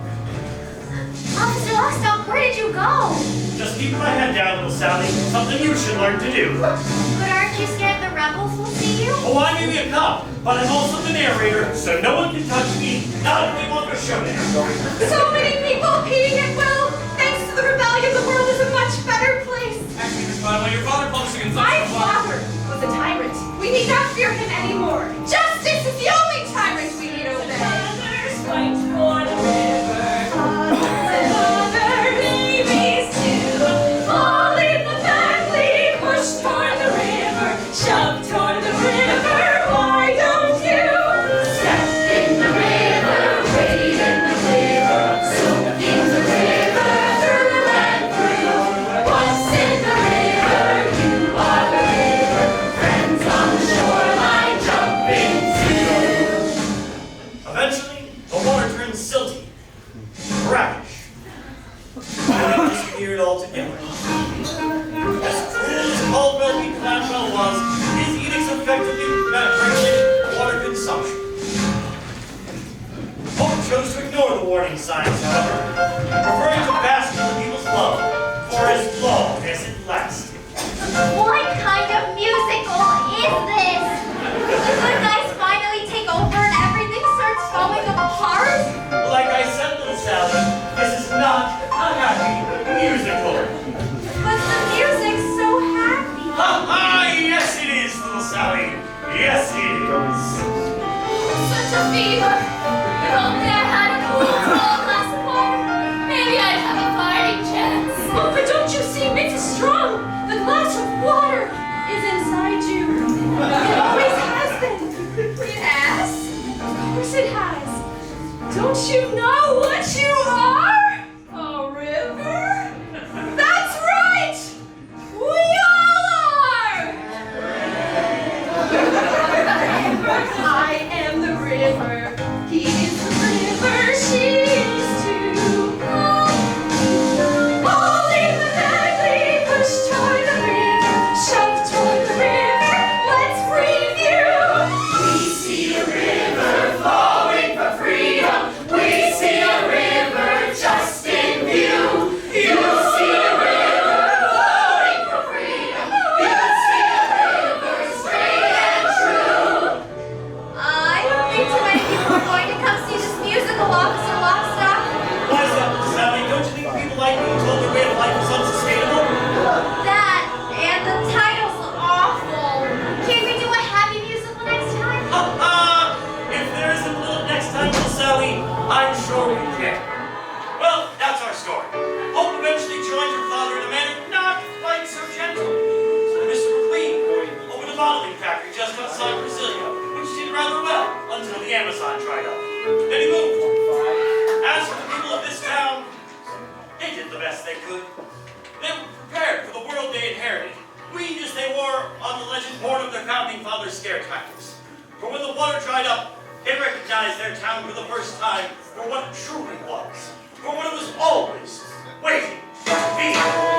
Officer Lockstock, where did you go? Just keep my head down, little Sally. Something you should learn to do. But aren't you scared the rebels will see you? Oh, I may be a cop, but I'm also the narrator, so no one can touch me, not if they want a showdown. So many people peeing at will. Thanks to the rebellion, the world is a much better place. Actually, Miss Cladwell, your father publishing in My father was a tyrant. We need not fear him anymore. Justice is the only tyrant we need to obey. Fathers fight for the river. Father babies too. All in the family, push toward the river, shove toward the river. Why don't you step in the river, wade in the river, soak in the river, through and through. Once in the river, you are the river. Friends on the shoreline, jump into. Eventually, the water turned silty, brackish, and it disappeared altogether. As cruel as Caldwell v. Cladwell was, his edicts effectively regulated water consumption. Hope chose to ignore the warning signs, however, preferring to bask in the people's love for as long as it lasted. What kind of musical is this? The good guys finally take over and everything starts falling apart? Like I said, little Sally, this is not a happy musical. But the music's so happy. Ha ha! Yes, it is, little Sally. Yes, it is. Such a fever. If only I had a cool tall glass of water, maybe I'd have a fighting chance. Oh, but don't you see? It's strong. The glass of water is inside you. It always has been. It has? Of course it has. Don't you know what you are? A river? That's right! We all are! I am the river. He is the river. She is too. All in the family, push toward the river, shove toward the river. Let's free you. We see a river flowing for freedom. We see a river just in view. You see a river flowing for freedom. You see a river straight and true. I don't think too many people are going to come see this musical, Officer Lockstock. Why is that, little Sally? Don't you think people like being told their way of life is unsustainable? That and the title's awful. Can we do a happy musical next time? Ha ha! If there isn't a little next time, little Sally, I'm sure we can. Well, that's our story. Hope eventually joined her father in a manner not quite so gentle. So Mr. McQueen opened a bottling factory just outside Brasilia, which did rather well until the Amazon dried up. Then he moved. As for the people of this town, they did the best they could. They were prepared for the world they inherited, weaned as they were on the legend born of their founding fathers' scare tactics. For when the water dried up, they recognized their town for the first time for what it truly was, for what it was always waiting to be.